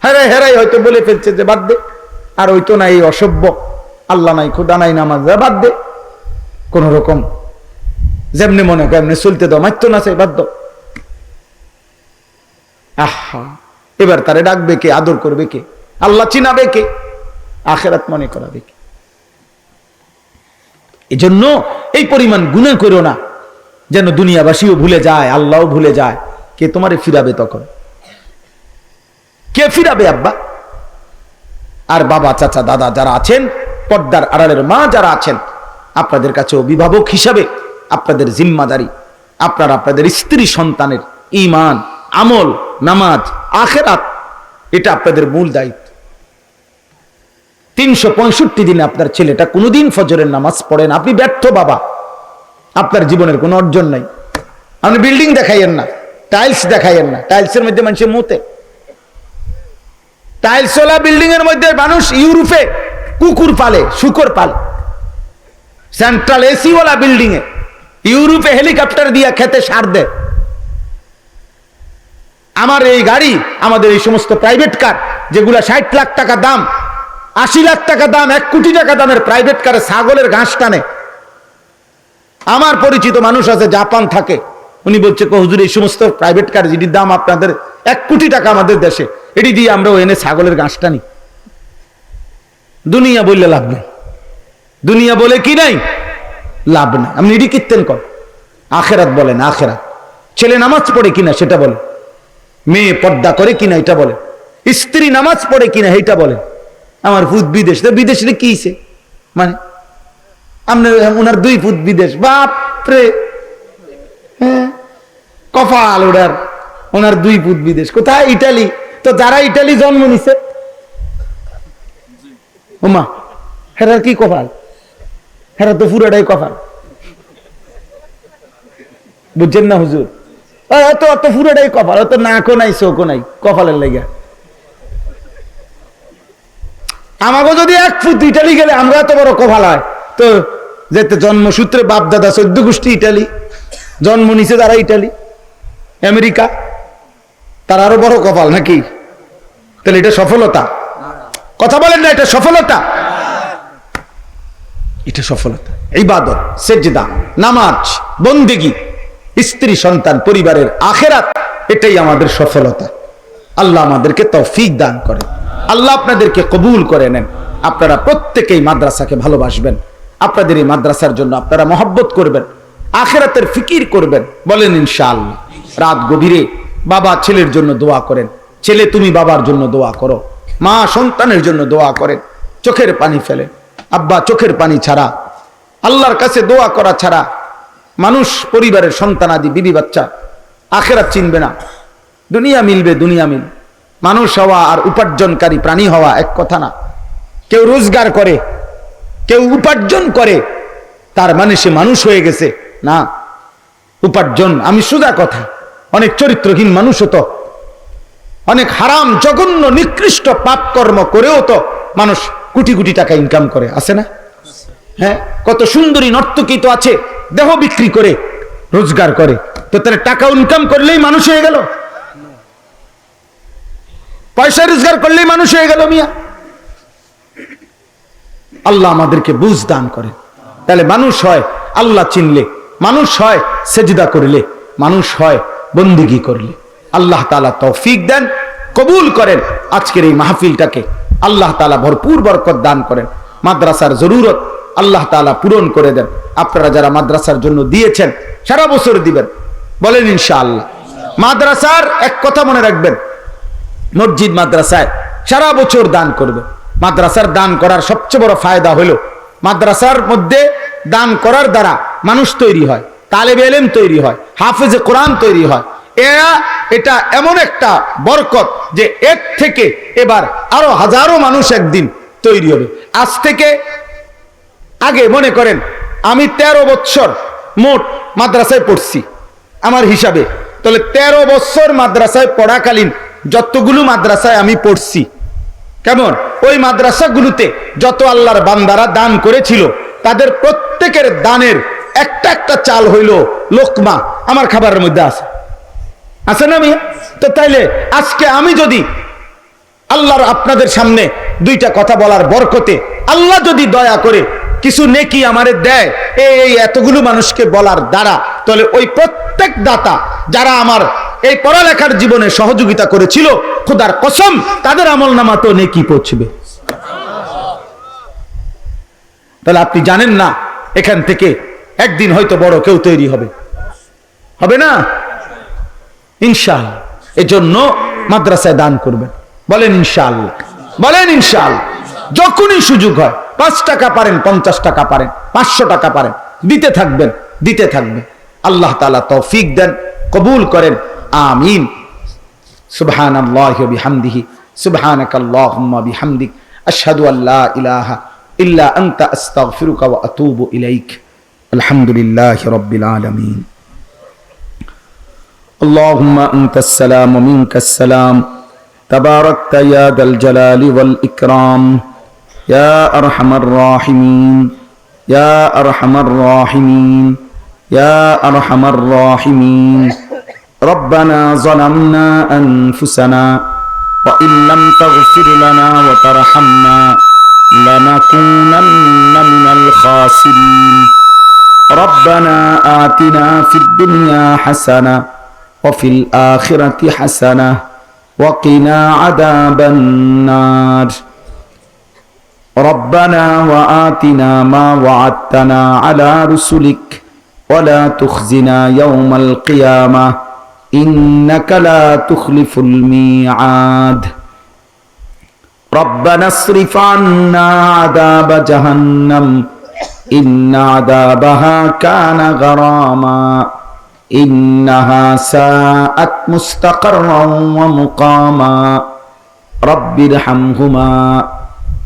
হেরাই হেরাই হয়তো বলে ফেলছে যে বাদ দে, আর হইতো না, এই অসভ্য, আল্লাহ নাই, খোদা নাই, নামাজ বাদ দে, কোন রকম যেমনি মনে কেমনে চলতে দাও, মারতো না চাই, বাদ দাও। আহা, এবার তারে ডাকবে কে, আদর করবে কে, আল্লাহ চিনাবে কে, আখিরাত মনে করাবে কে? এজন্য এই পরিমাণ গুনাহ করো না যেন দুনিয়াবাসীও ভুলে যায়, আল্লাহও ভুলে যায়। কে তোমারে ফিরাবে তখন? কে ফিরাবে আব্বা? আর বাবা, চাচা, দাদা যারা আছেন, পর্দার আড়ালের মা যারা আছেন, আপনাদের কাছে অভিভাবক হিসাবে আপনাদের জিম্মাদারি, আপনারা আপনাদের স্ত্রী সন্তানের ঈমান, আমল, নামাজ, আখিরাত, এটা আপনাদের মূল দায়িত্ব। 365 দিনে আপনার ছেলেটা কোনোদিন ফজরের নামাজ পড়ে না, আপনি ব্যর্থ বাবা, আপনার জীবনের কোনো অর্জন নাই। আপনি বিল্ডিং দেখাইয়েন না, টাইলস দেখাইয়েন না, টাইলসের মধ্যে মানুষের মুতে, টাইলসওয়ালা বিল্ডিং এর মধ্যে মানুষ ইউরোপে কুকুর পালে, শুকর পালে। সেন্ট্রাল এসি ওয়ালা বিল্ডিং এ ইউরোপে হেলিকপ্টার দিয়ে খেতে সার দেয়। আমার এই গাড়ি, আমাদের এই সমস্ত প্রাইভেট কার যেগুলা 60 লাখ টাকা দাম, 80 লাখ টাকা দাম, 1 কোটি টাকা দামের প্রাইভেট কারে ছাগলের ঘাস টানে। আমার পরিচিত মানুষ আছে, জাপান থাকে, উনি বলছে হুজুর এই সমস্ত প্রাইভেট কার যেটির দাম আপনাদের 1 কোটি টাকা আমাদের দেশে, এটি দিয়ে আমরা এনে ছাগলের ঘাস টানি। দুনিয়া বললে লাভ নেই, দুনিয়া বলে কি নাই, লাভ নাই। আপনি এটি কীর্তেন কর, আখেরাত বলেন, আখেরাত। ছেলে নামাজ পড়ে কিনা সেটা বলে, মেয়ে পর্দা করে কিনা এটা বলে, স্ত্রী নামাজ পড়ে কিনা এটা বলে। আমার ফুট বিদেশ, বিদেশে কি হইছে মানে আপনার ওনার 2 ফুট বিদেশ, বাপরে, হ্যাঁ কপাল ওনার, ওনার 2 ফুট বিদেশ। কোথায়? ইটালি। তো যারা ইটালি জন্ম নিছে, ওমা হেরার কি কপাল, হেরা তো পুরোটাই কপাল, বুঝছেন না হুজুর? অত অত পুরোটাই কপাল, অত নাকও নাই চোখও নাই, কপালের লেগে। আমাকে যদি 1 ফুট ইটালি গেলে আমরা এত বড় কপাল হয়, তো যেতে জন্মসূত্রে বাপ দাদা 14 গোষ্ঠী ইটালি, জন্ম নিছে তারা ইটালি, আমেরিকা, তার আরো বড় কপাল নাকি? তাহলে এটা সফলতা? কথা বলেন না, এটা সফলতা? এটা সফলতা। ইবাদত, সেজদা, নামাজ, বন্দেগী, স্ত্রী সন্তান, পরিবারের আখেরাত, এটাই আমাদের সফলতা। আল্লাহ আমাদেরকে তৌফিক দান করেন, আল্লাহ আপনাদেরকে কবুল করে নেন। আপনারা প্রত্যেকেই মাদ্রাসাকে ভালোবাসবেন, আপনাদের এই মাদ্রাসার জন্য আপনারা মহব্বত করবেন, আখেরাতের ফিকির করবেন। বলেন ইনশাআল্লাহ। রাত গভীরে বাবা ছেলের জন্য দোয়া করেন, ছেলে তুমি বাবার জন্য দোয়া করো, মা সন্তানের জন্য দোয়া করেন, চোখের পানি ফেলেন। আব্বা চোখের পানি ছাড়া, আল্লাহর কাছে দোয়া করা ছাড়া মানুষ, পরিবারের সন্তান আদি বিবি বাচ্চা আখেরাত চিনবে না। দুনিয়া মিলবে, দুনিয়া মিল। মানুষ হওয়া আর উপার্জনকারী প্রাণী হওয়া এক কথা না। কেউ রোজগার করে, কেউ উপার্জন করে, তার মানে সে মানুষ হয়ে গেছে না। উপার্জন, আমি সোজা কথা, অনেক চরিত্রহীন মানুষ হতো, অনেক হারাম জঘন্য নিকৃষ্ট পাপ কর্ম করেও তো মানুষ কোটি কোটি টাকা ইনকাম করে, আছে না? হ্যাঁ, কত সুন্দরী নর্তকী তো আছে, দেহ বিক্রি করে রোজগার করে। তো তারা টাকা ইনকাম করলেই মানুষ হয়ে গেল, পয়সা রোজগার করলেই মানুষ হয়ে গেল মিয়া। আল্লাহ আমাদেরকে বুঝ দান করে। তাহলে মানুষ হয় আল্লাহ চিনলে, মানুষ হয় সেজদা করলে, মানুষ হয় বন্দেগী করলে। আল্লাহ তাআলা তৌফিক দেন, কবুল করেন। আজকের এই মাহফিলটাকে আল্লাহ তাআলা ভরপুর বরকত দান করেন। মাদ্রাসার জরুরত আল্লাহ তাআলা পূরণ করে দেন। আপনারা যারা মাদ্রাসার জন্য দিয়েছেন, সারা বছর দিবেন, বলেন ইনশাআল্লাহ। মাদ্রাসার এক কথা মনে রাখবেন, মসজিদ মাদ্রাসায় সারা বছর দান করবে। মাদ্রাসার দান করার সবচেয়ে বড় ফায়দা হলো, মাদ্রাসার মধ্যে দান করার দ্বারা মানুষ তৈরি হয়, তালেবে ইলম তৈরি হয়, হাফেজে কোরআন তৈরি হয়। এটা এমন একটা বরকত যে এর থেকে এবার আরো হাজারো মানুষ একদিন তৈরি হবে। আজ থেকে আগে মনে করেন আমি 13 বছর মোট মাদ্রাসায় পড়ছি আমার হিসাবে, তাহলে 13 বছর মাদ্রাসায় পড়াকালীন যতগুলো মাদ্রাসায় আমি পড়ছি, কেমন ওই মাদ্রাসাগুলোতে যত আল্লাহর বান্দারা দান করেছিল, তাদের প্রত্যেকের দানের একটা একটা চাল হইল লোকমা আমার খাবারের মধ্যে আছে, আছে না মিয়া? তো তাইলে আজকে আমি যদি আল্লাহর আপনাদের সামনে 2টা কথা বলার বরকতে আল্লাহ যদি দয়া করে কিছু নেকি আমারে দেয় এই এতগুলো মানুষকে বলার দ্বারা, তাহলে ওই প্রত্যেক দাতা যারা আমার এই পড়ালেখার জীবনে সহযোগিতা করেছিল, খোদার কসম তাদের আমলনামা তো নেকি পৌঁছবে। তাহলে আপনি জানেন না, এখান থেকে একদিন হয়তো বড় কেউ তৈরি হবে, হবে না? ইনশাআল্লাহ। এজন্য মাদ্রাসায় দান করবেন, বলেন ইনশাআল্লাহ, বলেন ইনশাআল্লাহ। যখনই সুযোগ হয়, 5 টাকা পারেন, 50 টাকা পারেন, 500 টাকা পারেন, দিতে থাকবেন, দিতে থাকবেন। আল্লাহ তাআলা তৌফিক দেন, কবুল করেন, আমিন। সুবহানাল্লাহি ওয়া বিহামদিহি, সুবহানাকাল্লাহুম্মা বিহামদিক, আশহাদু আল্লা ইলাহা ইল্লা আনতা আস্তাগফিরুকা ওয়া আতুবু ইলাইক। আলহামদুলিল্লাহি রাব্বিল আলামিন। اللهم أنت السلام ومنك السلام تباركت يا ذا الجلال والإكرام يا أرحم الراحمين يا أرحم الراحمين يا أرحم الراحمين ربنا ظلمنا أنفسنا وإن لم تغفر لنا وترحمنا لنكونن من الخاسرين ربنا آتنا في الدنيا حسنة وفي الآخرة حسنة وقنا عذاب النار ربنا وآتنا ما وعدتنا على رسلك ولا تخزنا يوم القيامة إنك لا تخلف الميعاد ربنا اصرف عنا عذاب جهنم إن عذابها كان غراما إنها ساءت مستقرا ومقاما رب ارحمهما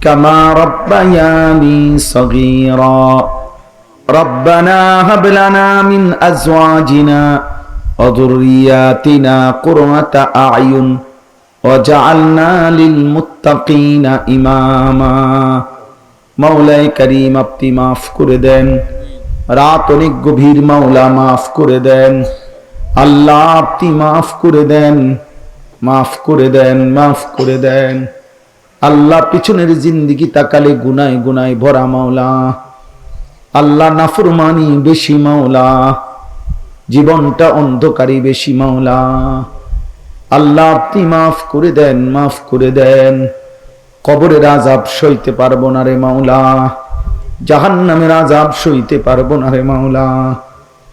كما ربياني صغيرا ربنا هب لنا من أزواجنا وذرياتنا قرة أعين وجعلنا للمتقين إماما মাওলাই করিম আপনি মাফ করে দেন রাত অনেক গভীর মাওলা মাফ করে দেন আল্লাহ আপনি মাফ করে দেন মাফ করে দেন মাফ করে দেন আল্লাহ পিছনের জিন্দেগি তাকালে গুনায় গুনায় ভরা মাওলা আল্লাহ নাফরমানি বেশি মাওলা জীবনটা অন্ধকারী বেশি মাওলা আল্লাহ আপনি মাফ করে দেন মাফ করে দেন কবরের আযাব সইতে পারবো না রে মাওলা জাহান্নামের আযাব সইতে পারবো না রে মাওলা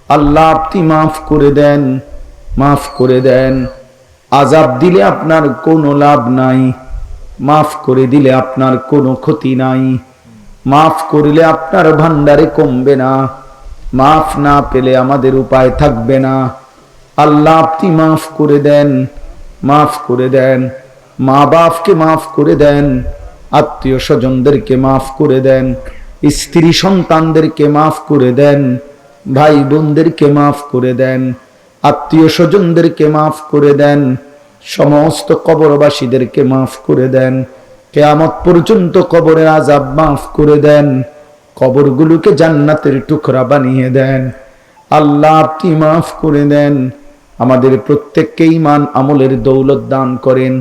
আল্লাহ আপনি মাফ করে দেন মাফ করে দেন আযাব দিলে আপনার কোনো লাভ নাই মাফ করে দিলে আপনার কোনো ক্ষতি নাই মাফ করলে আপনার ভান্ডারে কমবে না মাফ না পেলে আমাদের উপায় থাকবে না আল্লাহ আপনি মাফ করে দেন মাফ করে দেন মা বাপকে মাফ করে দেন আত্মীয় স্বজনদেরকে মাফ করে দেন স্ত্রী সন্তানদেরকে মাফ করে দেন ভাই বোনদেরকে মাফ করে দেন আত্মীয় স্বজনদেরকে মাফ করে দেন সমস্ত কবরবাসীদেরকে মাফ করে দেন কিয়ামত পর্যন্ত কবরের আযাব মাফ করে দেন কবরগুলোকে জান্নাতের টুকরা বানিয়ে দেন আল্লাহ আপনি মাফ করে দেন আমাদের প্রত্যেককে ঈমান আমলের দৌলত দান করেন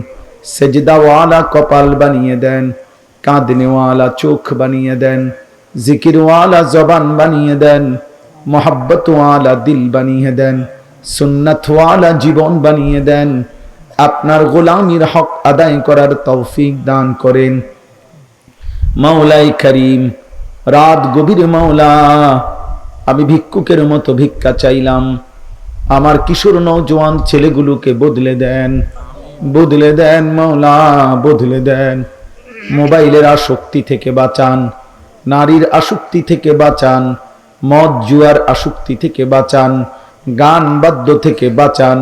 সেজদাওয়ালা কপাল বানিয়ে দেন কাঁদনেওয়ালা চোখ বানিয়ে দেন জিকিরওয়ালা জবান বানিয়ে দেন মোহাব্বতওয়ালা দিল বানিয়ে দেন সুন্নতওয়ালা জীবন বানিয়ে দেন আপনার গোলামির হক আদায় করার তৌফিক দান করেন মাওলাই করিম রাত গভীরে মাওলা আমি ভিক্ষুকের মতো ভিক্ষা চাইলাম আমার কিশোর নওজোয়ান ছেলেগুলোকে বদলে দেন মাওলা বদলে দেন মোবাইলের আসক্তি থেকে বাঁচান নারীর আসক্তি থেকে বাঁচান মদ জুয়ার আসক্তি থেকে বাঁচান গান বাদ্য থেকে বাঁচান